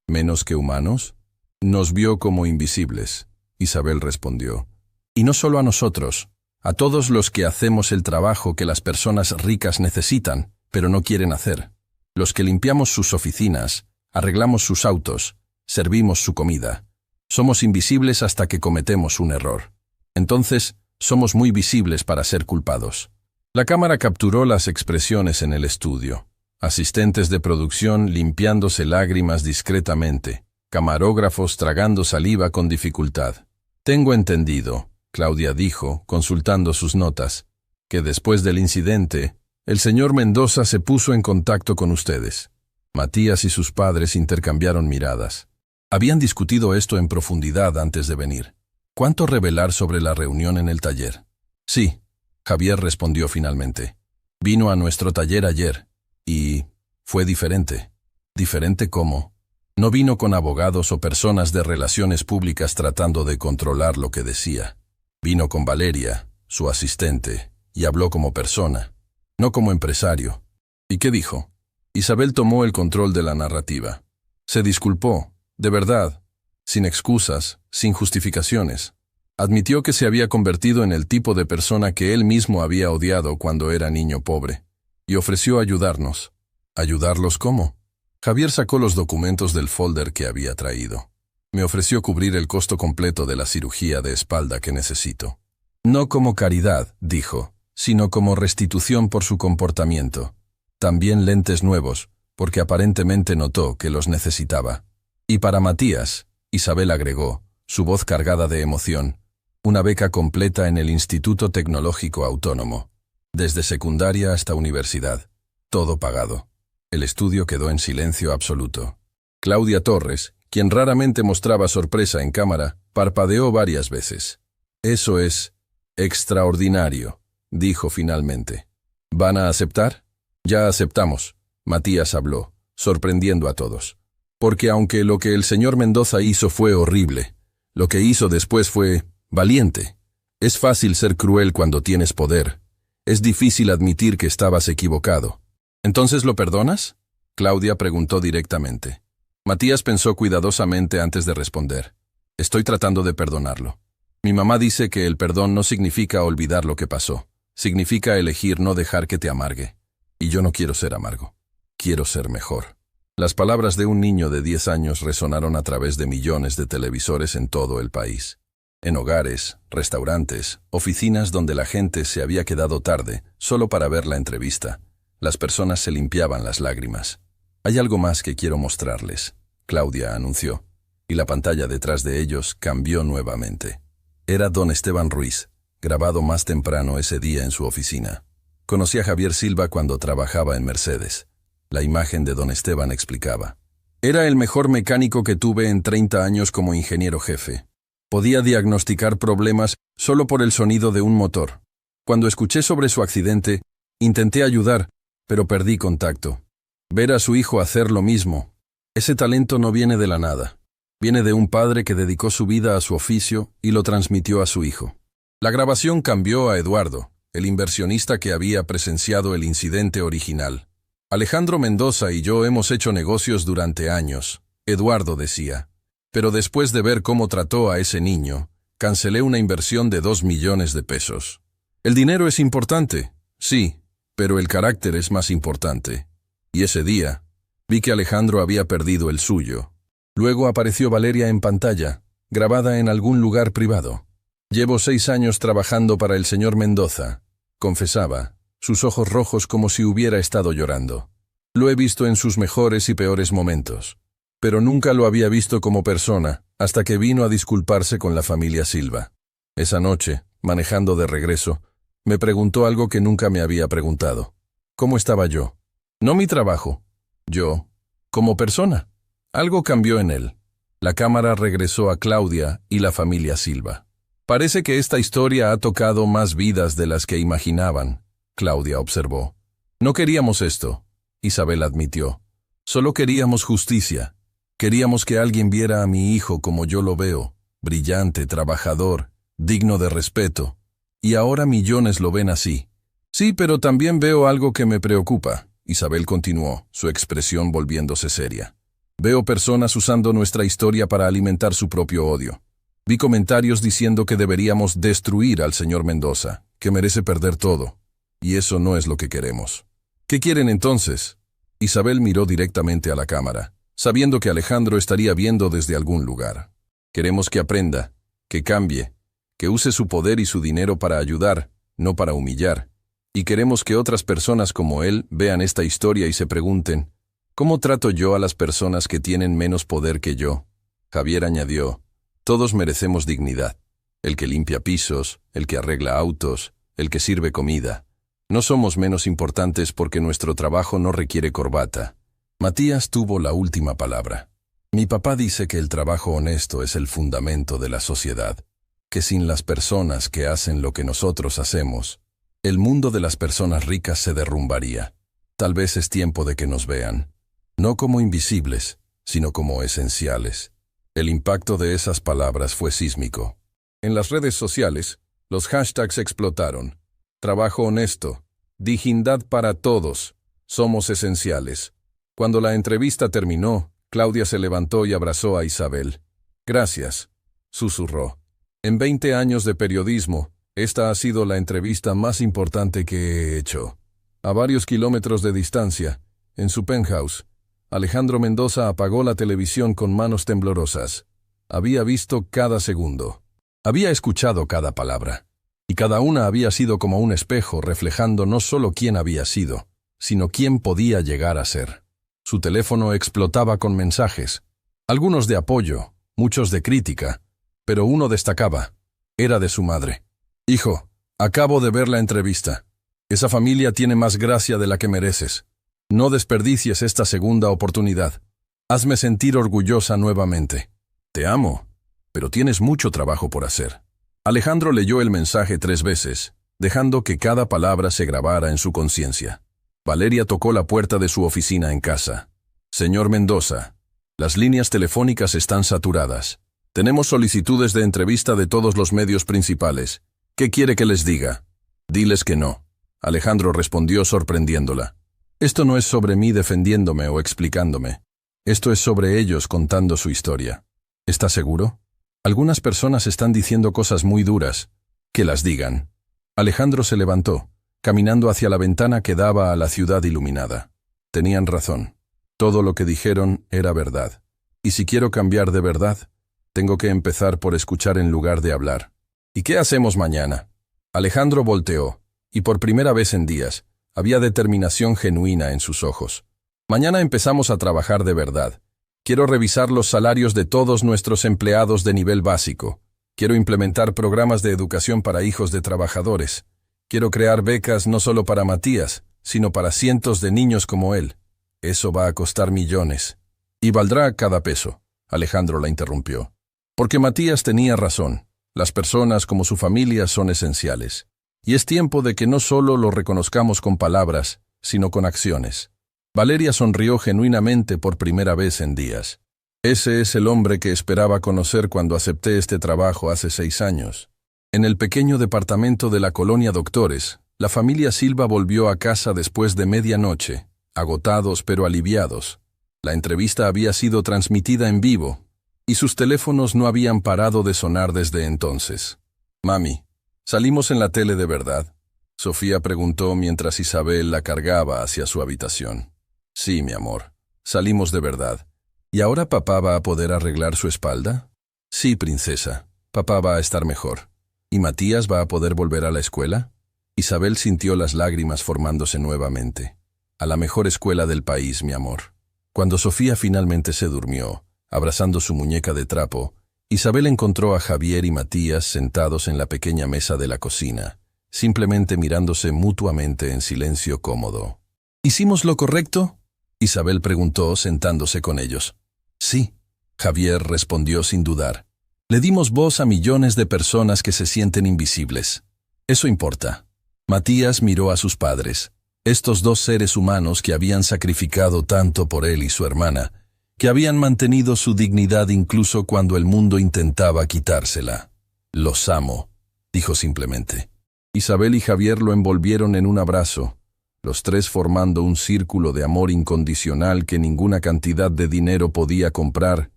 ¿Menos que humanos? Nos vio como invisibles, Isabel respondió. Y no solo a nosotros, a todos los que hacemos el trabajo que las personas ricas necesitan, pero no quieren hacer. Los que limpiamos sus oficinas, arreglamos sus autos, servimos su comida. Somos invisibles hasta que cometemos un error. Entonces, somos muy visibles para ser culpados. La cámara capturó las expresiones en el estudio. Asistentes de producción limpiándose lágrimas discretamente, camarógrafos tragando saliva con dificultad. Tengo entendido, Claudia dijo, consultando sus notas, que después del incidente, el señor Mendoza se puso en contacto con ustedes. Matías y sus padres intercambiaron miradas. Habían discutido esto en profundidad antes de venir. ¿Cuánto revelar sobre la reunión en el taller? Sí, Javier respondió finalmente. Vino a nuestro taller ayer, y fue diferente. ¿Diferente cómo? No vino con abogados o personas de relaciones públicas tratando de controlar lo que decía. Vino con Valeria, su asistente, y habló como persona, no como empresario. ¿Y qué dijo? Isabel tomó el control de la narrativa. Se disculpó, de verdad, sin excusas, sin justificaciones. Admitió que se había convertido en el tipo de persona que él mismo había odiado cuando era niño pobre, y ofreció ayudarnos. ¿Ayudarlos cómo? Javier sacó los documentos del folder que había traído. Me ofreció cubrir el costo completo de la cirugía de espalda que necesito. No como caridad, dijo, sino como restitución por su comportamiento. También lentes nuevos, porque aparentemente notó que los necesitaba. Y para Matías, Isabel agregó, su voz cargada de emoción, una beca completa en el Instituto Tecnológico Autónomo, desde secundaria hasta universidad, todo pagado. El estudio quedó en silencio absoluto. Claudia Torres, quien raramente mostraba sorpresa en cámara, parpadeó varias veces. Eso es extraordinario, dijo finalmente. ¿Van a aceptar? Ya aceptamos, Matías habló, sorprendiendo a todos. Porque aunque lo que el señor Mendoza hizo fue horrible, lo que hizo después fue valiente. Es fácil ser cruel cuando tienes poder. Es difícil admitir que estabas equivocado. ¿Entonces lo perdonas? Claudia preguntó directamente. Matías pensó cuidadosamente antes de responder. Estoy tratando de perdonarlo. Mi mamá dice que el perdón no significa olvidar lo que pasó. Significa elegir no dejar que te amargue. Y yo no quiero ser amargo. Quiero ser mejor. Las palabras de un niño de 10 años resonaron a través de millones de televisores en todo el país. En hogares, restaurantes, oficinas donde la gente se había quedado tarde solo para ver la entrevista. Las personas se limpiaban las lágrimas. Hay algo más que quiero mostrarles, Claudia anunció, y la pantalla detrás de ellos cambió nuevamente. Era don Esteban Ruiz, grabado más temprano ese día en su oficina. Conocí a Javier Silva cuando trabajaba en Mercedes. La imagen de don Esteban explicaba. Era el mejor mecánico que tuve en 30 años como ingeniero jefe. Podía diagnosticar problemas solo por el sonido de un motor. Cuando escuché sobre su accidente, intenté ayudar, pero perdí contacto. Ver a su hijo hacer lo mismo. Ese talento no viene de la nada. Viene de un padre que dedicó su vida a su oficio y lo transmitió a su hijo. La grabación cambió a Eduardo, el inversionista que había presenciado el incidente original. Alejandro Mendoza y yo hemos hecho negocios durante años, Eduardo decía. Pero después de ver cómo trató a ese niño, cancelé una inversión de 2 millones de pesos. El dinero es importante, sí, pero el carácter es más importante. Y ese día, vi que Alejandro había perdido el suyo. Luego apareció Valeria en pantalla, grabada en algún lugar privado. Llevo 6 años trabajando para el señor Mendoza, confesaba, sus ojos rojos como si hubiera estado llorando. Lo he visto en sus mejores y peores momentos. Pero nunca lo había visto como persona, hasta que vino a disculparse con la familia Silva. Esa noche, manejando de regreso, me preguntó algo que nunca me había preguntado. ¿Cómo estaba yo? No mi trabajo. Yo, como persona. Algo cambió en él. La cámara regresó a Claudia y la familia Silva. Parece que esta historia ha tocado más vidas de las que imaginaban, Claudia observó. No queríamos esto, Isabel admitió. Solo queríamos justicia. Queríamos que alguien viera a mi hijo como yo lo veo, brillante, trabajador, digno de respeto. Y ahora millones lo ven así. Sí, pero también veo algo que me preocupa, Isabel continuó, su expresión volviéndose seria. Veo personas usando nuestra historia para alimentar su propio odio. Vi comentarios diciendo que deberíamos destruir al señor Mendoza, que merece perder todo. Y eso no es lo que queremos. ¿Qué quieren entonces? Isabel miró directamente a la cámara, sabiendo que Alejandro estaría viendo desde algún lugar. Queremos que aprenda, que cambie, que use su poder y su dinero para ayudar, no para humillar. Y queremos que otras personas como él vean esta historia y se pregunten, ¿cómo trato yo a las personas que tienen menos poder que yo? Javier añadió, todos merecemos dignidad. El que limpia pisos, el que arregla autos, el que sirve comida. No somos menos importantes porque nuestro trabajo no requiere corbata. Matías tuvo la última palabra. Mi papá dice que el trabajo honesto es el fundamento de la sociedad, que sin las personas que hacen lo que nosotros hacemos, el mundo de las personas ricas se derrumbaría. Tal vez es tiempo de que nos vean, no como invisibles, sino como esenciales. El impacto de esas palabras fue sísmico. En las redes sociales, los hashtags explotaron. Trabajo honesto, dignidad para todos, somos esenciales. Cuando la entrevista terminó, Claudia se levantó y abrazó a Isabel. Gracias, susurró. En 20 años de periodismo, esta ha sido la entrevista más importante que he hecho. A varios kilómetros de distancia, en su penthouse, Alejandro Mendoza apagó la televisión con manos temblorosas. Había visto cada segundo. Había escuchado cada palabra. Y cada una había sido como un espejo reflejando no solo quién había sido, sino quién podía llegar a ser. Su teléfono explotaba con mensajes, algunos de apoyo, muchos de crítica, pero uno destacaba. Era de su madre. Hijo, acabo de ver la entrevista. Esa familia tiene más gracia de la que mereces. No desperdicies esta segunda oportunidad. Hazme sentir orgullosa nuevamente. Te amo, pero tienes mucho trabajo por hacer. Alejandro leyó el mensaje 3 veces, dejando que cada palabra se grabara en su conciencia. Valeria tocó la puerta de su oficina en casa. Señor Mendoza, las líneas telefónicas están saturadas. Tenemos solicitudes de entrevista de todos los medios principales. ¿Qué quiere que les diga? Diles que no. Alejandro respondió sorprendiéndola. Esto no es sobre mí defendiéndome o explicándome. Esto es sobre ellos contando su historia. ¿Está seguro? Algunas personas están diciendo cosas muy duras. Que las digan. Alejandro se levantó, caminando hacia la ventana que daba a la ciudad iluminada. Tenían razón. Todo lo que dijeron era verdad. Y si quiero cambiar de verdad, tengo que empezar por escuchar en lugar de hablar. ¿Y qué hacemos mañana? Alejandro volteó, y por primera vez en días, había determinación genuina en sus ojos. Mañana empezamos a trabajar de verdad. Quiero revisar los salarios de todos nuestros empleados de nivel básico. Quiero implementar programas de educación para hijos de trabajadores. Quiero crear becas no solo para Matías, sino para cientos de niños como él. Eso va a costar millones. Y valdrá cada peso. Alejandro la interrumpió. Porque Matías tenía razón. Las personas como su familia son esenciales. Y es tiempo de que no solo lo reconozcamos con palabras, sino con acciones. Valeria sonrió genuinamente por primera vez en días. Ese es el hombre que esperaba conocer cuando acepté este trabajo hace 6 años. En el pequeño departamento de la colonia Doctores, la familia Silva volvió a casa después de medianoche, agotados pero aliviados. La entrevista había sido transmitida en vivo, y sus teléfonos no habían parado de sonar desde entonces. «Mami, ¿salimos en la tele de verdad?», Sofía preguntó mientras Isabel la cargaba hacia su habitación. «Sí, mi amor, salimos de verdad. ¿Y ahora papá va a poder arreglar su espalda?». «Sí, princesa, papá va a estar mejor». «¿Y Matías va a poder volver a la escuela?». Isabel sintió las lágrimas formándose nuevamente. «A la mejor escuela del país, mi amor». Cuando Sofía finalmente se durmió, abrazando su muñeca de trapo, Isabel encontró a Javier y Matías sentados en la pequeña mesa de la cocina, simplemente mirándose mutuamente en silencio cómodo. «¿Hicimos lo correcto?», Isabel preguntó sentándose con ellos. «Sí», Javier respondió sin dudar. «Le dimos voz a millones de personas que se sienten invisibles. Eso importa». Matías miró a sus padres, estos dos seres humanos que habían sacrificado tanto por él y su hermana, que habían mantenido su dignidad incluso cuando el mundo intentaba quitársela. «Los amo», dijo simplemente. Isabel y Javier lo envolvieron en un abrazo, los tres formando un círculo de amor incondicional que ninguna cantidad de dinero podía comprar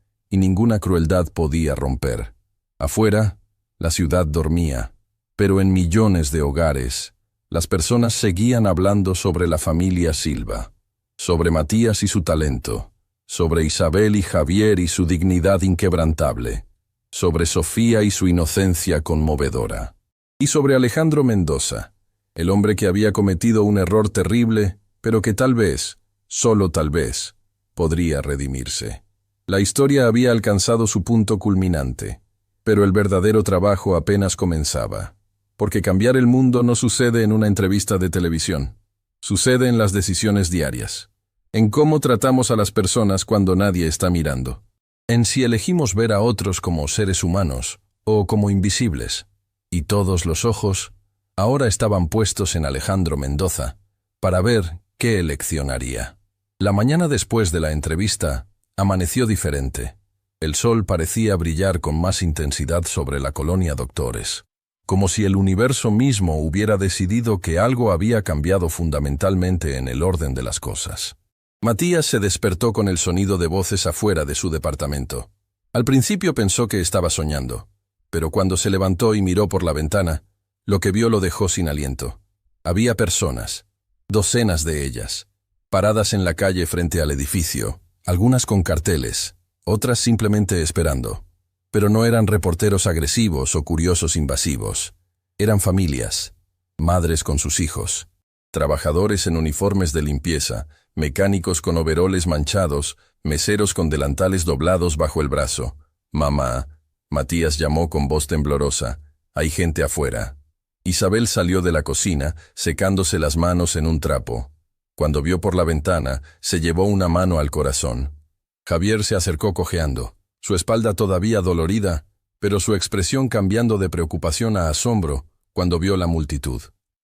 y ninguna crueldad podía romper. Afuera, la ciudad dormía, pero en millones de hogares, las personas seguían hablando sobre la familia Silva, sobre Matías y su talento, sobre Isabel y Javier y su dignidad inquebrantable, sobre Sofía y su inocencia conmovedora, y sobre Alejandro Mendoza, el hombre que había cometido un error terrible, pero que tal vez, solo tal vez, podría redimirse. La historia había alcanzado su punto culminante, pero el verdadero trabajo apenas comenzaba. Porque cambiar el mundo no sucede en una entrevista de televisión. Sucede en las decisiones diarias. En cómo tratamos a las personas cuando nadie está mirando. En si elegimos ver a otros como seres humanos o como invisibles. Y todos los ojos ahora estaban puestos en Alejandro Mendoza para ver qué elección haría. La mañana después de la entrevista amaneció diferente. El sol parecía brillar con más intensidad sobre la colonia Doctores, como si el universo mismo hubiera decidido que algo había cambiado fundamentalmente en el orden de las cosas. Matías se despertó con el sonido de voces afuera de su departamento. Al principio pensó que estaba soñando, pero cuando se levantó y miró por la ventana, lo que vio lo dejó sin aliento. Había personas, docenas de ellas, paradas en la calle frente al edificio, algunas con carteles, otras simplemente esperando. Pero no eran reporteros agresivos o curiosos invasivos. Eran familias, madres con sus hijos, trabajadores en uniformes de limpieza, mecánicos con overoles manchados, meseros con delantales doblados bajo el brazo. «Mamá», Matías llamó con voz temblorosa, «hay gente afuera». Isabel salió de la cocina, secándose las manos en un trapo. Cuando vio por la ventana, se llevó una mano al corazón. Javier se acercó cojeando, su espalda todavía dolorida, pero su expresión cambiando de preocupación a asombro cuando vio la multitud.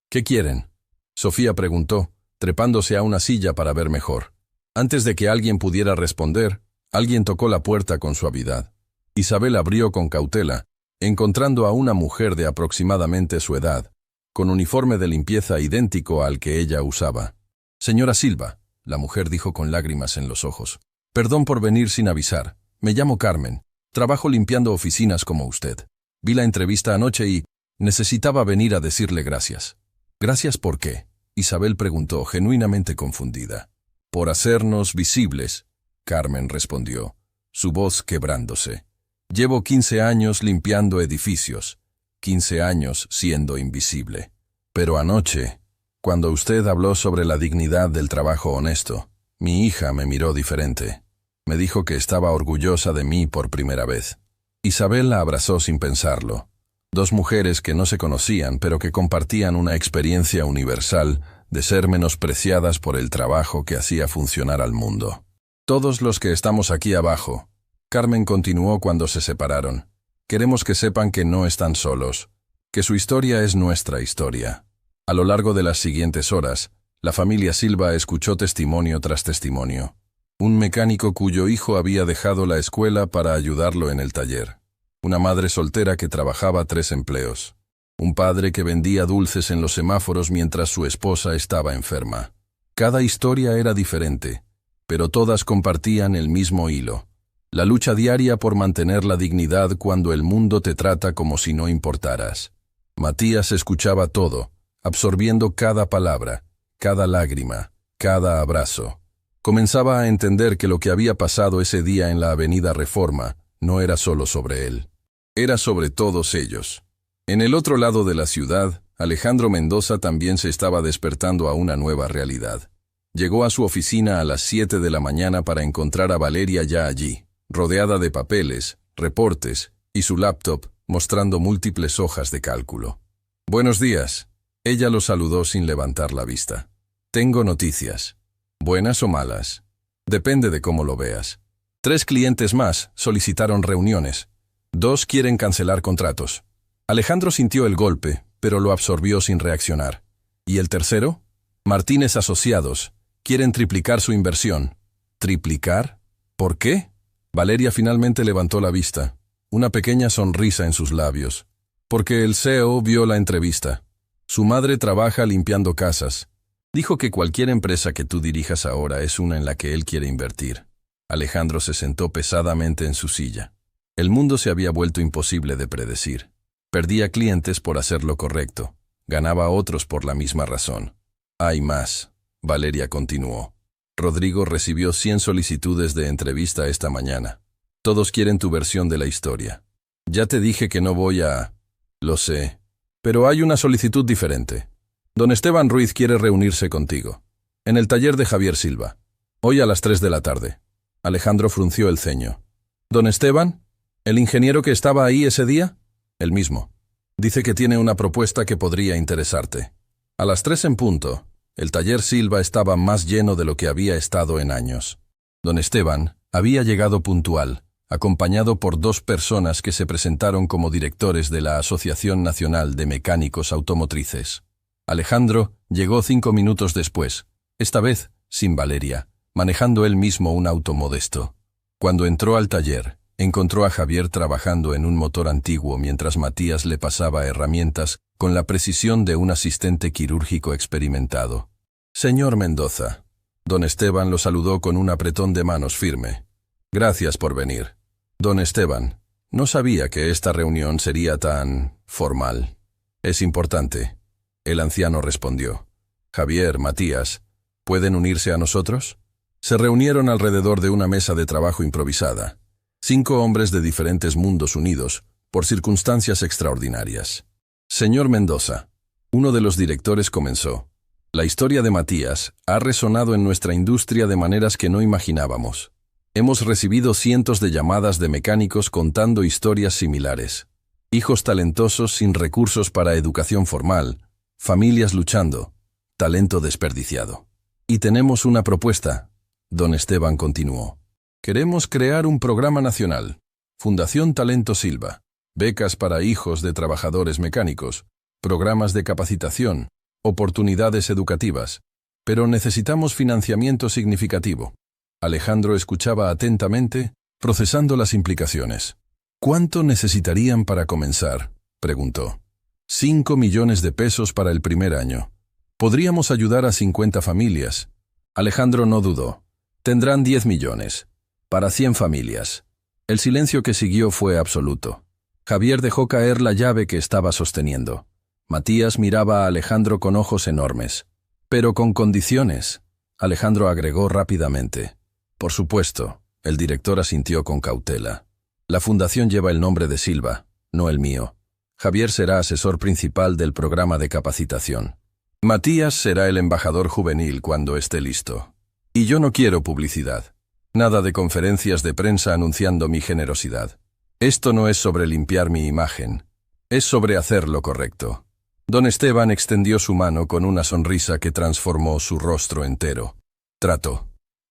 «¿Qué quieren?», Sofía preguntó, trepándose a una silla para ver mejor. Antes de que alguien pudiera responder, alguien tocó la puerta con suavidad. Isabel abrió con cautela, encontrando a una mujer de aproximadamente su edad, con uniforme de limpieza idéntico al que ella usaba. «Señora Silva», la mujer dijo con lágrimas en los ojos, «perdón por venir sin avisar. Me llamo Carmen. Trabajo limpiando oficinas como usted. Vi la entrevista anoche y necesitaba venir a decirle gracias». «¿Gracias por qué?», Isabel preguntó, genuinamente confundida. «Por hacernos visibles», Carmen respondió, su voz quebrándose. «Llevo 15 años limpiando edificios, 15 años siendo invisible. Pero anoche, cuando usted habló sobre la dignidad del trabajo honesto, mi hija me miró diferente. Me dijo que estaba orgullosa de mí por primera vez». Isabel la abrazó sin pensarlo. Dos mujeres que no se conocían, pero que compartían una experiencia universal de ser menospreciadas por el trabajo que hacía funcionar al mundo. «Todos los que estamos aquí abajo», Carmen continuó cuando se separaron, «queremos que sepan que no están solos, que su historia es nuestra historia». A lo largo de las siguientes horas, la familia Silva escuchó testimonio tras testimonio. Un mecánico cuyo hijo había dejado la escuela para ayudarlo en el taller. Una madre soltera que trabajaba 3 empleos. Un padre que vendía dulces en los semáforos mientras su esposa estaba enferma. Cada historia era diferente, pero todas compartían el mismo hilo: la lucha diaria por mantener la dignidad cuando el mundo te trata como si no importaras. Matías escuchaba todo, absorbiendo cada palabra, cada lágrima, cada abrazo. Comenzaba a entender que lo que había pasado ese día en la Avenida Reforma no era solo sobre él. Era sobre todos ellos. En el otro lado de la ciudad, Alejandro Mendoza también se estaba despertando a una nueva realidad. Llegó a su oficina a las 7 de la mañana para encontrar a Valeria ya allí, rodeada de papeles, reportes y su laptop mostrando múltiples hojas de cálculo. «Buenos días». Ella lo saludó sin levantar la vista. «Tengo noticias. ¿Buenas o malas? Depende de cómo lo veas. 3 clientes más solicitaron reuniones. 2 quieren cancelar contratos». Alejandro sintió el golpe, pero lo absorbió sin reaccionar. ¿Y el tercero? Martínez Asociados. Quieren triplicar su inversión. ¿Triplicar? ¿Por qué? Valeria finalmente levantó la vista, una pequeña sonrisa en sus labios. Porque el CEO vio la entrevista. Su madre trabaja limpiando casas. Dijo que cualquier empresa que tú dirijas ahora es una en la que él quiere invertir. Alejandro se sentó pesadamente en su silla. El mundo se había vuelto imposible de predecir. Perdía clientes por hacer lo correcto. Ganaba a otros por la misma razón. «Hay más», Valeria continuó. «Rodrigo recibió 100 solicitudes de entrevista esta mañana. Todos quieren tu versión de la historia. Ya te dije que no voy a...». «Lo sé. Pero hay una solicitud diferente. Don Esteban Ruiz quiere reunirse contigo. En el taller de Javier Silva. Hoy a las 3 de la tarde». Alejandro frunció el ceño. «¿Don Esteban? ¿El ingeniero que estaba ahí ese día?» «El mismo. Dice que tiene una propuesta que podría interesarte». A las 3 en punto, el taller Silva estaba más lleno de lo que había estado en años. Don Esteban había llegado puntual, acompañado por 2 personas que se presentaron como directores de la Asociación Nacional de Mecánicos Automotrices. Alejandro llegó 5 minutos después, esta vez sin Valeria, manejando él mismo un auto modesto. Cuando entró al taller, encontró a Javier trabajando en un motor antiguo mientras Matías le pasaba herramientas con la precisión de un asistente quirúrgico experimentado. «Señor Mendoza». Don Esteban lo saludó con un apretón de manos firme. «Gracias por venir». «Don Esteban, no sabía que esta reunión sería tan... formal». «Es importante», el anciano respondió. «Javier, Matías, ¿pueden unirse a nosotros?» Se reunieron alrededor de una mesa de trabajo improvisada. 5 hombres de diferentes mundos unidos, por circunstancias extraordinarias. «Señor Mendoza», uno de los directores comenzó, «la historia de Matías ha resonado en nuestra industria de maneras que no imaginábamos. Hemos recibido cientos de llamadas de mecánicos contando historias similares. Hijos talentosos sin recursos para educación formal, familias luchando, talento desperdiciado. Y tenemos una propuesta», don Esteban continuó. «Queremos crear un programa nacional, Fundación Talento Silva, becas para hijos de trabajadores mecánicos, programas de capacitación, oportunidades educativas, pero necesitamos financiamiento significativo». Alejandro escuchaba atentamente, procesando las implicaciones. «¿Cuánto necesitarían para comenzar?», preguntó. 5 millones de pesos para el primer año. Podríamos ayudar a 50 familias. Alejandro no dudó. Tendrán 10 millones. Para 100 familias. El silencio que siguió fue absoluto. Javier dejó caer la llave que estaba sosteniendo. Matías miraba a Alejandro con ojos enormes. «Pero con condiciones», Alejandro agregó rápidamente. «Por supuesto», el director asintió con cautela. «La fundación lleva el nombre de Silva, no el mío. Javier será asesor principal del programa de capacitación. Matías será el embajador juvenil cuando esté listo. Y yo no quiero publicidad. Nada de conferencias de prensa anunciando mi generosidad. Esto no es sobre limpiar mi imagen. Es sobre hacer lo correcto». Don Esteban extendió su mano con una sonrisa que transformó su rostro entero. Trato.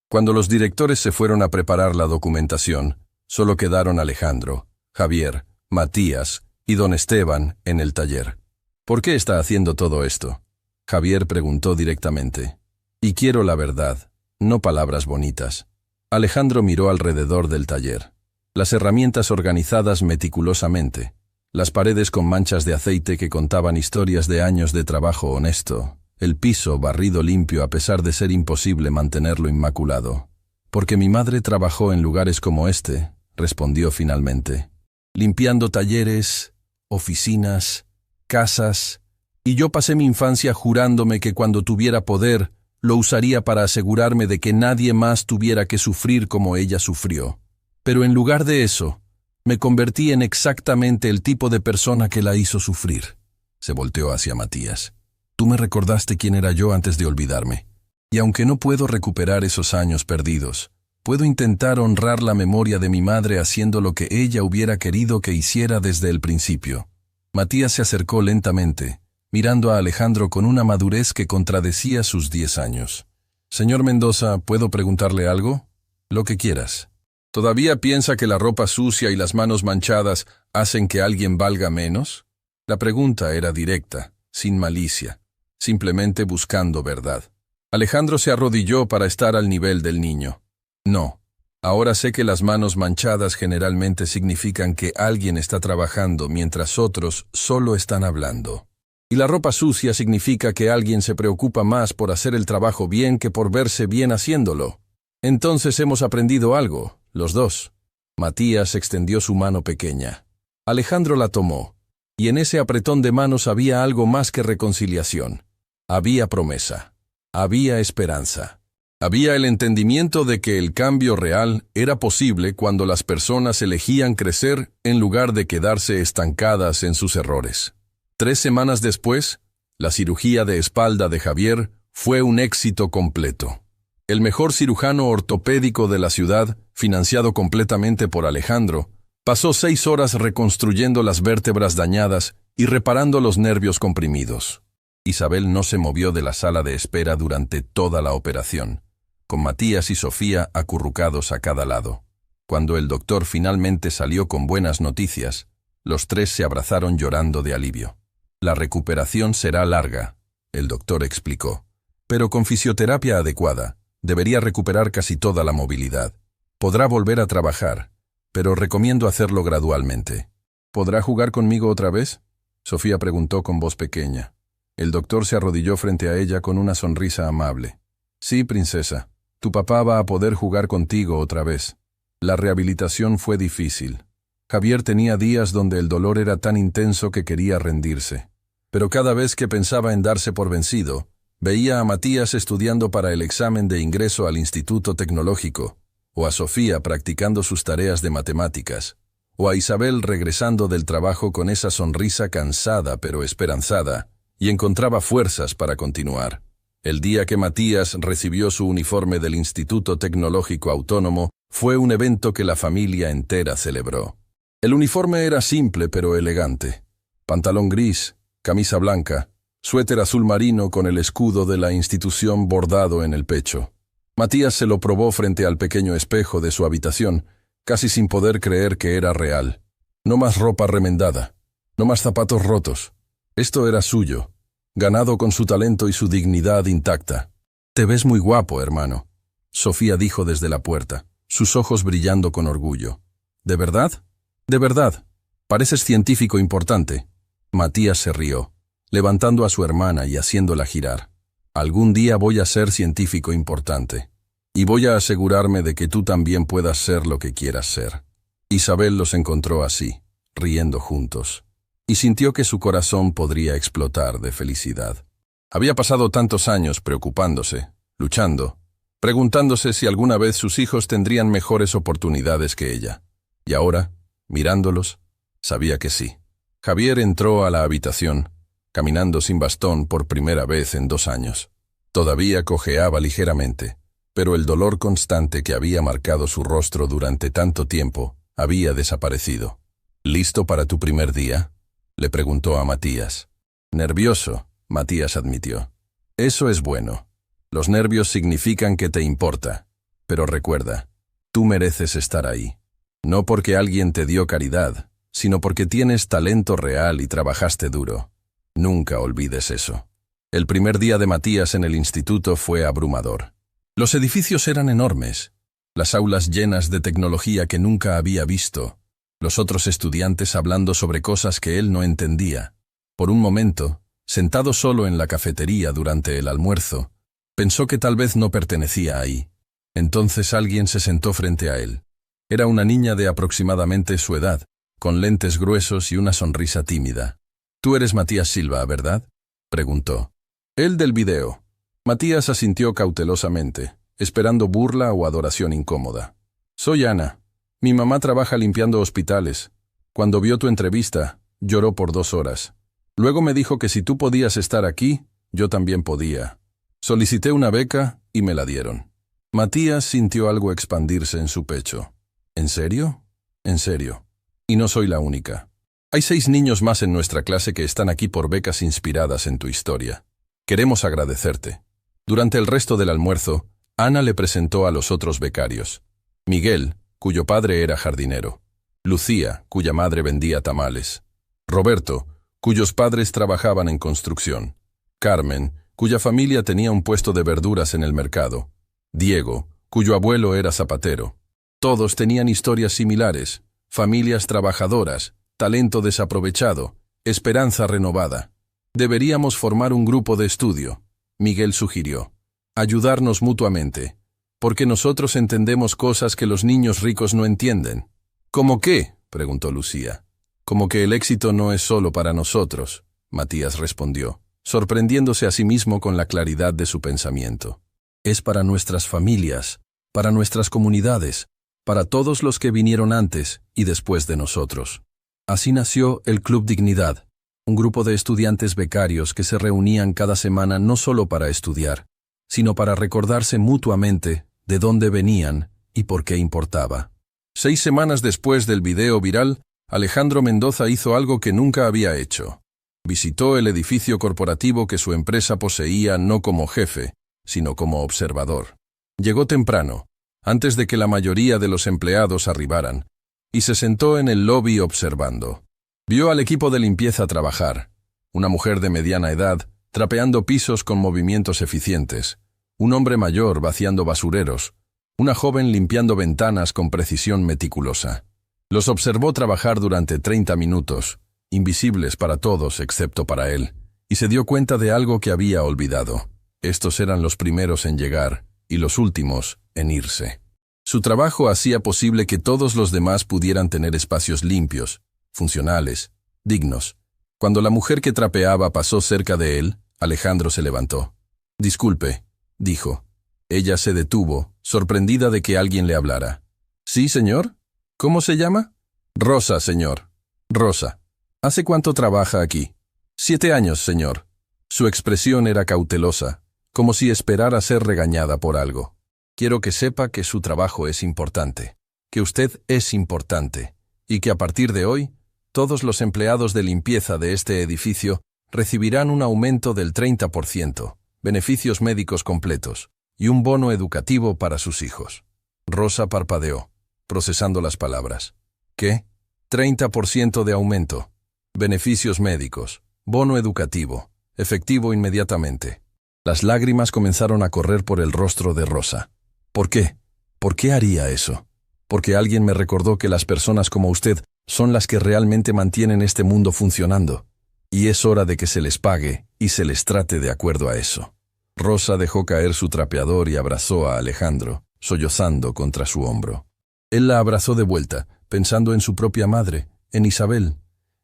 Cuando los directores se fueron a preparar la documentación, solo quedaron Alejandro, Javier, Matías y don Esteban en el taller. «¿Por qué está haciendo todo esto?», Javier preguntó directamente. «Y quiero la verdad, no palabras bonitas». Alejandro miró alrededor del taller. Las herramientas organizadas meticulosamente, las paredes con manchas de aceite que contaban historias de años de trabajo honesto, El piso barrido limpio a pesar de ser imposible mantenerlo inmaculado. Porque mi madre trabajó en lugares como este, respondió finalmente. Limpiando talleres, oficinas, casas, y yo pasé mi infancia jurándome que cuando tuviera poder, lo usaría para asegurarme de que nadie más tuviera que sufrir como ella sufrió. Pero en lugar de eso, me convertí en exactamente el tipo de persona que la hizo sufrir. Se volteó hacia Matías. Tú me recordaste quién era yo antes de olvidarme. Y aunque no puedo recuperar esos años perdidos, puedo intentar honrar la memoria de mi madre haciendo lo que ella hubiera querido que hiciera desde el principio. Matías se acercó lentamente, mirando a Alejandro con una madurez que contradecía sus 10 años. Señor Mendoza, ¿puedo preguntarle algo? Lo que quieras. ¿Todavía piensa que la ropa sucia y las manos manchadas hacen que alguien valga menos? La pregunta era directa, sin malicia, simplemente buscando verdad. Alejandro se arrodilló para estar al nivel del niño. No, ahora sé que las manos manchadas generalmente significan que alguien está trabajando mientras otros solo están hablando. Y la ropa sucia significa que alguien se preocupa más por hacer el trabajo bien que por verse bien haciéndolo. Entonces hemos aprendido algo, los dos. Matías extendió su mano pequeña. Alejandro la tomó, y en ese apretón de manos había algo más que reconciliación. Había promesa. Había esperanza. Había el entendimiento de que el cambio real era posible cuando las personas elegían crecer en lugar de quedarse estancadas en sus errores. 3 semanas después, la cirugía de espalda de Javier fue un éxito completo. El mejor cirujano ortopédico de la ciudad, financiado completamente por Alejandro, pasó 6 horas reconstruyendo las vértebras dañadas y reparando los nervios comprimidos. Isabel no se movió de la sala de espera durante toda la operación, con Matías y Sofía acurrucados a cada lado. Cuando el doctor finalmente salió con buenas noticias, los 3 se abrazaron llorando de alivio. La recuperación será larga, el doctor explicó, pero con fisioterapia adecuada, debería recuperar casi toda la movilidad. Podrá volver a trabajar, pero recomiendo hacerlo gradualmente. ¿Podrá jugar conmigo otra vez?, Sofía preguntó con voz pequeña. El doctor se arrodilló frente a ella con una sonrisa amable. Sí, princesa, tu papá va a poder jugar contigo otra vez. La rehabilitación fue difícil. Javier tenía días donde el dolor era tan intenso que quería rendirse. Pero cada vez que pensaba en darse por vencido, veía a Matías estudiando para el examen de ingreso al Instituto Tecnológico, o a Sofía practicando sus tareas de matemáticas, o a Isabel regresando del trabajo con esa sonrisa cansada pero esperanzada, y encontraba fuerzas para continuar. El día que Matías recibió su uniforme del Instituto Tecnológico Autónomo fue un evento que la familia entera celebró. El uniforme era simple pero elegante. Pantalón gris, camisa blanca, suéter azul marino con el escudo de la institución bordado en el pecho. Matías se lo probó frente al pequeño espejo de su habitación, casi sin poder creer que era real. No más ropa remendada, no más zapatos rotos. Esto era suyo, ganado con su talento y su dignidad intacta. «Te ves muy guapo, hermano», Sofía dijo desde la puerta, sus ojos brillando con orgullo. «¿De verdad? De verdad. Pareces científico importante». Matías se rió, levantando a su hermana y haciéndola girar. «Algún día voy a ser científico importante. Y voy a asegurarme de que tú también puedas ser lo que quieras ser». Isabel los encontró así, riendo juntos, y sintió que su corazón podría explotar de felicidad. Había pasado tantos años preocupándose, luchando, preguntándose si alguna vez sus hijos tendrían mejores oportunidades que ella. Y ahora, mirándolos, sabía que sí. Javier entró a la habitación, caminando sin bastón por primera vez en 2 años. Todavía cojeaba ligeramente, pero el dolor constante que había marcado su rostro durante tanto tiempo había desaparecido. «¿Listo para tu primer día?», le preguntó a Matías. «Nervioso», Matías admitió. «Eso es bueno. Los nervios significan que te importa. Pero recuerda, tú mereces estar ahí. No porque alguien te dio caridad, sino porque tienes talento real y trabajaste duro. Nunca olvides eso». El primer día de Matías en el instituto fue abrumador. Los edificios eran enormes, las aulas llenas de tecnología que nunca había visto, los otros estudiantes hablando sobre cosas que él no entendía. Por un momento, Sentado solo en la cafetería durante el almuerzo, pensó que tal vez no pertenecía ahí. Entonces alguien se sentó frente a él. Era una niña de aproximadamente su edad, con lentes gruesos y una sonrisa tímida. «Tú eres Matías Silva, ¿verdad?», preguntó. «El del video». Matías asintió cautelosamente, esperando burla o adoración incómoda. «Soy Ana. Mi mamá trabaja limpiando hospitales. Cuando vio tu entrevista, lloró por 2 horas. Luego me dijo que si tú podías estar aquí, yo también podía. Solicité una beca y me la dieron». Matías sintió algo expandirse en su pecho. «¿En serio?». «En serio. Y no soy la única. Hay 6 niños más en nuestra clase que están aquí por becas inspiradas en tu historia. Queremos agradecerte». Durante el resto del almuerzo, Ana le presentó a los otros becarios. Miguel, cuyo padre era jardinero. Lucía, cuya madre vendía tamales. Roberto, cuyos padres trabajaban en construcción. Carmen, cuya familia tenía un puesto de verduras en el mercado. Diego, cuyo abuelo era zapatero. Todos tenían historias similares, familias trabajadoras, talento desaprovechado, esperanza renovada. «Deberíamos formar un grupo de estudio», Miguel sugirió. «Ayudarnos mutuamente, porque nosotros entendemos cosas que los niños ricos no entienden». «¿Cómo qué?», preguntó Lucía. «Como que el éxito no es solo para nosotros», Matías respondió, sorprendiéndose a sí mismo con la claridad de su pensamiento. «Es para nuestras familias, para nuestras comunidades, para todos los que vinieron antes y después de nosotros». Así nació el Club Dignidad, un grupo de estudiantes becarios que se reunían cada semana no solo para estudiar, sino para recordarse mutuamente de dónde venían y por qué importaba. 6 semanas después del video viral, Alejandro Mendoza hizo algo que nunca había hecho. Visitó el edificio corporativo que su empresa poseía no como jefe, sino como observador. Llegó temprano, antes de que la mayoría de los empleados arribaran, y se sentó en el lobby observando. Vio al equipo de limpieza trabajar, una mujer de mediana edad, trapeando pisos con movimientos eficientes, un hombre mayor vaciando basureros, una joven limpiando ventanas con precisión meticulosa. Los observó trabajar durante 30 minutos, invisibles para todos excepto para él, y se dio cuenta de algo que había olvidado. Estos eran los primeros en llegar y los últimos en irse. Su trabajo hacía posible que todos los demás pudieran tener espacios limpios, funcionales, dignos. Cuando la mujer que trapeaba pasó cerca de él, Alejandro se levantó. «Disculpe», dijo. Ella se detuvo, sorprendida de que alguien le hablara. «¿Sí, señor? ¿Cómo se llama?» «Rosa, señor. Rosa. ¿Hace cuánto trabaja aquí?» «7 años, señor». Su expresión era cautelosa, como si esperara ser regañada por algo. «Quiero que sepa que su trabajo es importante, que usted es importante, y que a partir de hoy, todos los empleados de limpieza de este edificio recibirán un aumento del 30%, beneficios médicos completos y un bono educativo para sus hijos». Rosa parpadeó, procesando las palabras. «¿Qué? 30% de aumento, beneficios médicos, bono educativo, efectivo inmediatamente». Las lágrimas comenzaron a correr por el rostro de Rosa. «¿Por qué? ¿Por qué haría eso? Porque alguien me recordó que las personas como usted son las que realmente mantienen este mundo funcionando. Y es hora de que se les pague y se les trate de acuerdo a eso». Rosa dejó caer su trapeador y abrazó a Alejandro, sollozando contra su hombro. Él la abrazó de vuelta, pensando en su propia madre, en Isabel,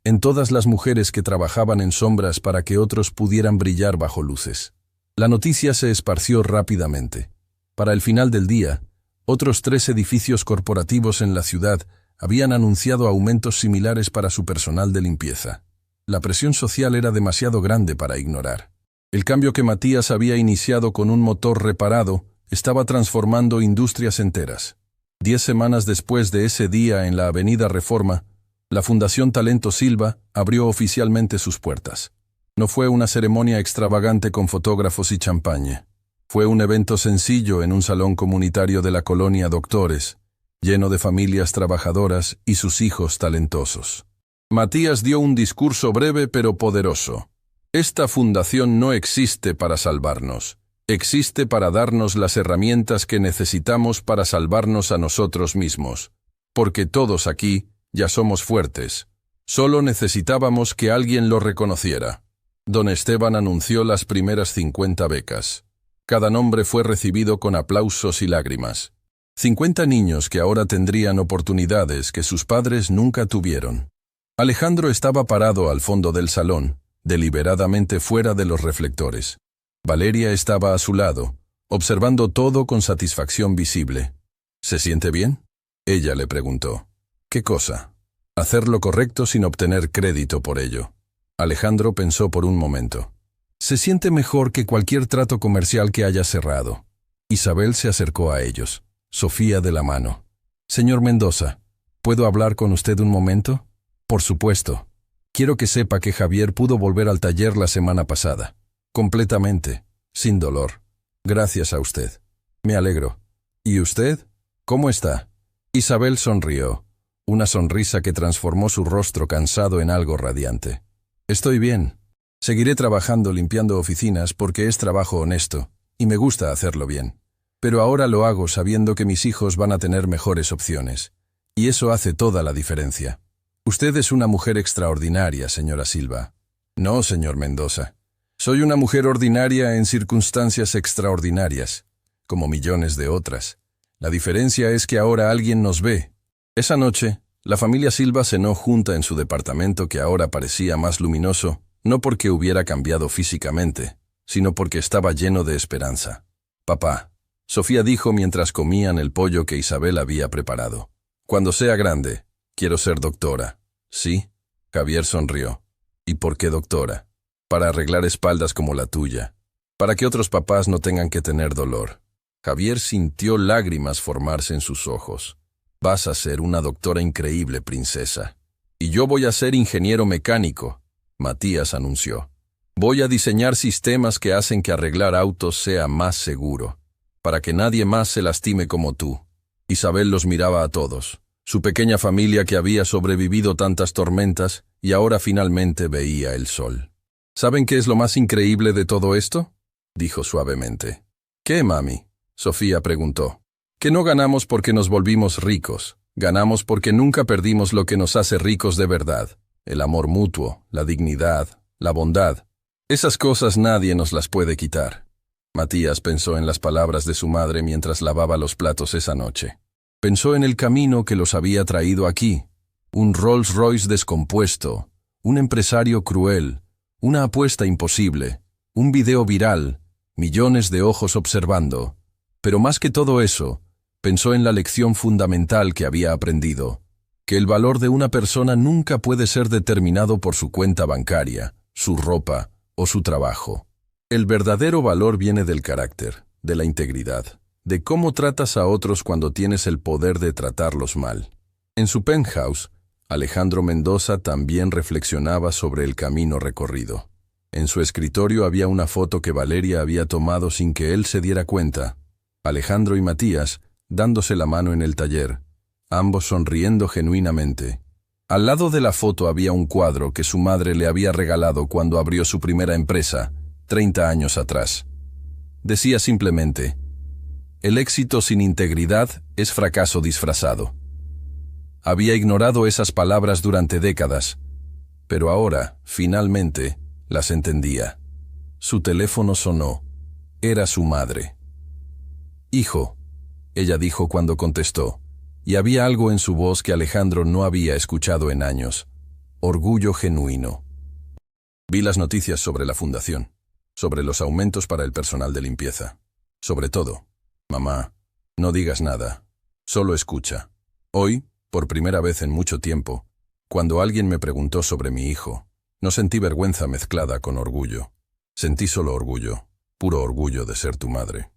en todas las mujeres que trabajaban en sombras para que otros pudieran brillar bajo luces. La noticia se esparció rápidamente. Para el final del día, otros 3 edificios corporativos en la ciudad habían anunciado aumentos similares para su personal de limpieza. La presión social era demasiado grande para ignorar. El cambio que Matías había iniciado con un motor reparado estaba transformando industrias enteras. 10 semanas después de ese día en la Avenida Reforma, la Fundación Talento Silva abrió oficialmente sus puertas. No fue una ceremonia extravagante con fotógrafos y champaña. Fue un evento sencillo en un salón comunitario de la colonia Doctores, lleno de familias trabajadoras y sus hijos talentosos. Matías dio un discurso breve pero poderoso. «Esta fundación no existe para salvarnos. Existe para darnos las herramientas que necesitamos para salvarnos a nosotros mismos. Porque todos aquí ya somos fuertes. Solo necesitábamos que alguien lo reconociera». Don Esteban anunció las primeras 50 becas. Cada nombre fue recibido con aplausos y lágrimas. 50 niños que ahora tendrían oportunidades que sus padres nunca tuvieron. Alejandro estaba parado al fondo del salón, deliberadamente fuera de los reflectores. Valeria estaba a su lado, observando todo con satisfacción visible. ¿Se siente bien? Ella le preguntó. ¿Qué cosa? Hacer lo correcto sin obtener crédito por ello. Alejandro pensó por un momento. Se siente mejor que cualquier trato comercial que haya cerrado. Isabel se acercó a ellos, Sofía de la mano. Señor Mendoza, ¿puedo hablar con usted un momento? Por supuesto. Quiero que sepa que Javier pudo volver al taller la semana pasada. Completamente, sin dolor. Gracias a usted. Me alegro. ¿Y usted? ¿Cómo está? Isabel sonrió, una sonrisa que transformó su rostro cansado en algo radiante. Estoy bien. Seguiré trabajando limpiando oficinas porque es trabajo honesto, y me gusta hacerlo bien. Pero ahora lo hago sabiendo que mis hijos van a tener mejores opciones. Y eso hace toda la diferencia. Usted es una mujer extraordinaria, señora Silva. No, señor Mendoza. Soy una mujer ordinaria en circunstancias extraordinarias, como millones de otras. La diferencia es que ahora alguien nos ve. Esa noche, la familia Silva cenó junta en su departamento que ahora parecía más luminoso, no porque hubiera cambiado físicamente, sino porque estaba lleno de esperanza. Papá, Sofía dijo mientras comían el pollo que Isabel había preparado. Cuando sea grande, quiero ser doctora. ¿Sí? Javier sonrió. ¿Y por qué doctora? Para arreglar espaldas como la tuya. Para que otros papás no tengan que tener dolor. Javier sintió lágrimas formarse en sus ojos. Vas a ser una doctora increíble, princesa. Y yo voy a ser ingeniero mecánico, Matías anunció. Voy a diseñar sistemas que hacen que arreglar autos sea más seguro, para que nadie más se lastime como tú. Isabel los miraba a todos, su pequeña familia que había sobrevivido tantas tormentas y ahora finalmente veía el sol. ¿Saben qué es lo más increíble de todo esto? Dijo suavemente. ¿Qué, mami? Sofía preguntó. Que no ganamos porque nos volvimos ricos. Ganamos porque nunca perdimos lo que nos hace ricos de verdad. El amor mutuo, la dignidad, la bondad. Esas cosas nadie nos las puede quitar. Matías pensó en las palabras de su madre mientras lavaba los platos esa noche. Pensó en el camino que los había traído aquí. Un Rolls Royce descompuesto, un empresario cruel, una apuesta imposible, un video viral, millones de ojos observando. Pero más que todo eso, pensó en la lección fundamental que había aprendido, que el valor de una persona nunca puede ser determinado por su cuenta bancaria, su ropa o su trabajo. El verdadero valor viene del carácter, de la integridad, de cómo tratas a otros cuando tienes el poder de tratarlos mal. En su penthouse, Alejandro Mendoza también reflexionaba sobre el camino recorrido. En su escritorio había una foto que Valeria había tomado sin que él se diera cuenta. Alejandro y Matías, dándose la mano en el taller, ambos sonriendo genuinamente. Al lado de la foto había un cuadro que su madre le había regalado cuando abrió su primera empresa, 30 años atrás. Decía simplemente, el éxito sin integridad es fracaso disfrazado. Había ignorado esas palabras durante décadas, pero ahora, finalmente, las entendía. Su teléfono sonó. Era su madre. «Hijo», ella dijo cuando contestó, y había algo en su voz que Alejandro no había escuchado en años. Orgullo genuino. Vi las noticias sobre la fundación, sobre los aumentos para el personal de limpieza. Sobre todo, mamá, no digas nada, solo escucha. Hoy, por primera vez en mucho tiempo, cuando alguien me preguntó sobre mi hijo, no sentí vergüenza mezclada con orgullo. Sentí solo orgullo, puro orgullo de ser tu madre.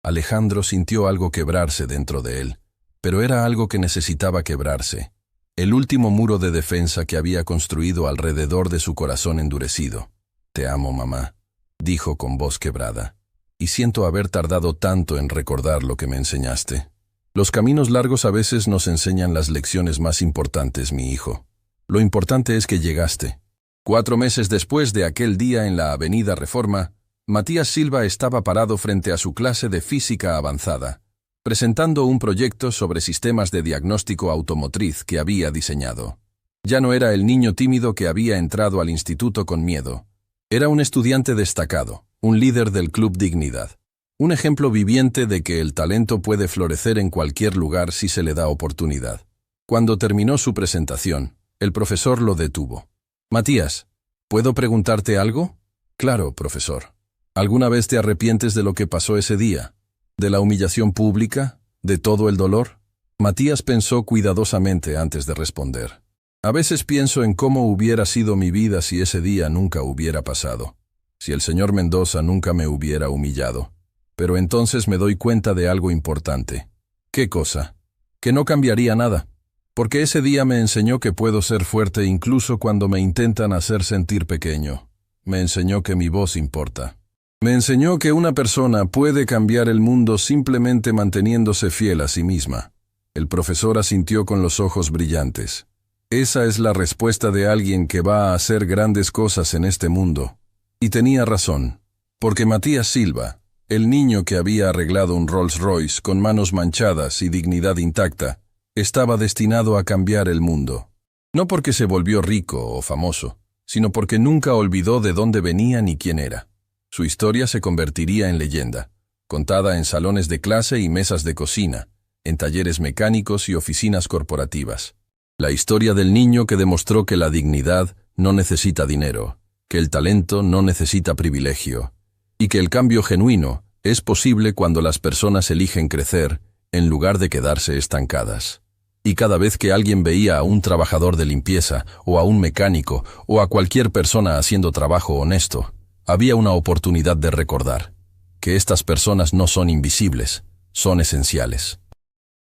Alejandro sintió algo quebrarse dentro de él, pero era algo que necesitaba quebrarse. El último muro de defensa que había construido alrededor de su corazón endurecido. Te amo, mamá, dijo con voz quebrada, y siento haber tardado tanto en recordar lo que me enseñaste. Los caminos largos a veces nos enseñan las lecciones más importantes, mi hijo. Lo importante es que llegaste. 4 meses después de aquel día en la Avenida Reforma, Matías Silva estaba parado frente a su clase de física avanzada, presentando un proyecto sobre sistemas de diagnóstico automotriz que había diseñado. Ya no era el niño tímido que había entrado al instituto con miedo. Era un estudiante destacado, un líder del Club Dignidad. Un ejemplo viviente de que el talento puede florecer en cualquier lugar si se le da oportunidad. Cuando terminó su presentación, el profesor lo detuvo. «Matías, ¿puedo preguntarte algo?» «Claro, profesor. ¿Alguna vez te arrepientes de lo que pasó ese día? ¿De la humillación pública? ¿De todo el dolor?» Matías pensó cuidadosamente antes de responder. «A veces pienso en cómo hubiera sido mi vida si ese día nunca hubiera pasado. Si el señor Mendoza nunca me hubiera humillado. Pero entonces me doy cuenta de algo importante». «¿Qué cosa?» «Que no cambiaría nada. Porque ese día me enseñó que puedo ser fuerte incluso cuando me intentan hacer sentir pequeño. Me enseñó que mi voz importa. Me enseñó que una persona puede cambiar el mundo simplemente manteniéndose fiel a sí misma». El profesor asintió con los ojos brillantes. «Esa es la respuesta de alguien que va a hacer grandes cosas en este mundo». Y tenía razón, porque Matías Silva, el niño que había arreglado un Rolls Royce con manos manchadas y dignidad intacta, estaba destinado a cambiar el mundo. No porque se volvió rico o famoso, sino porque nunca olvidó de dónde venía ni quién era. Su historia se convertiría en leyenda, contada en salones de clase y mesas de cocina, en talleres mecánicos y oficinas corporativas. La historia del niño que demostró que la dignidad no necesita dinero, que el talento no necesita privilegio, y que el cambio genuino es posible cuando las personas eligen crecer en lugar de quedarse estancadas. Y cada vez que alguien veía a un trabajador de limpieza, o a un mecánico, o a cualquier persona haciendo trabajo honesto, había una oportunidad de recordar que estas personas no son invisibles, son esenciales.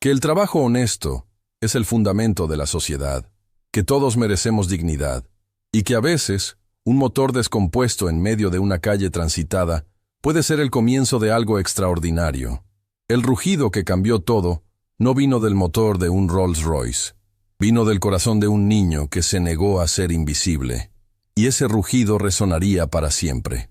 Que el trabajo honesto es el fundamento de la sociedad, que todos merecemos dignidad, y que a veces un motor descompuesto en medio de una calle transitada puede ser el comienzo de algo extraordinario. El rugido que cambió todo no vino del motor de un Rolls Royce, vino del corazón de un niño que se negó a ser invisible, y ese rugido resonaría para siempre.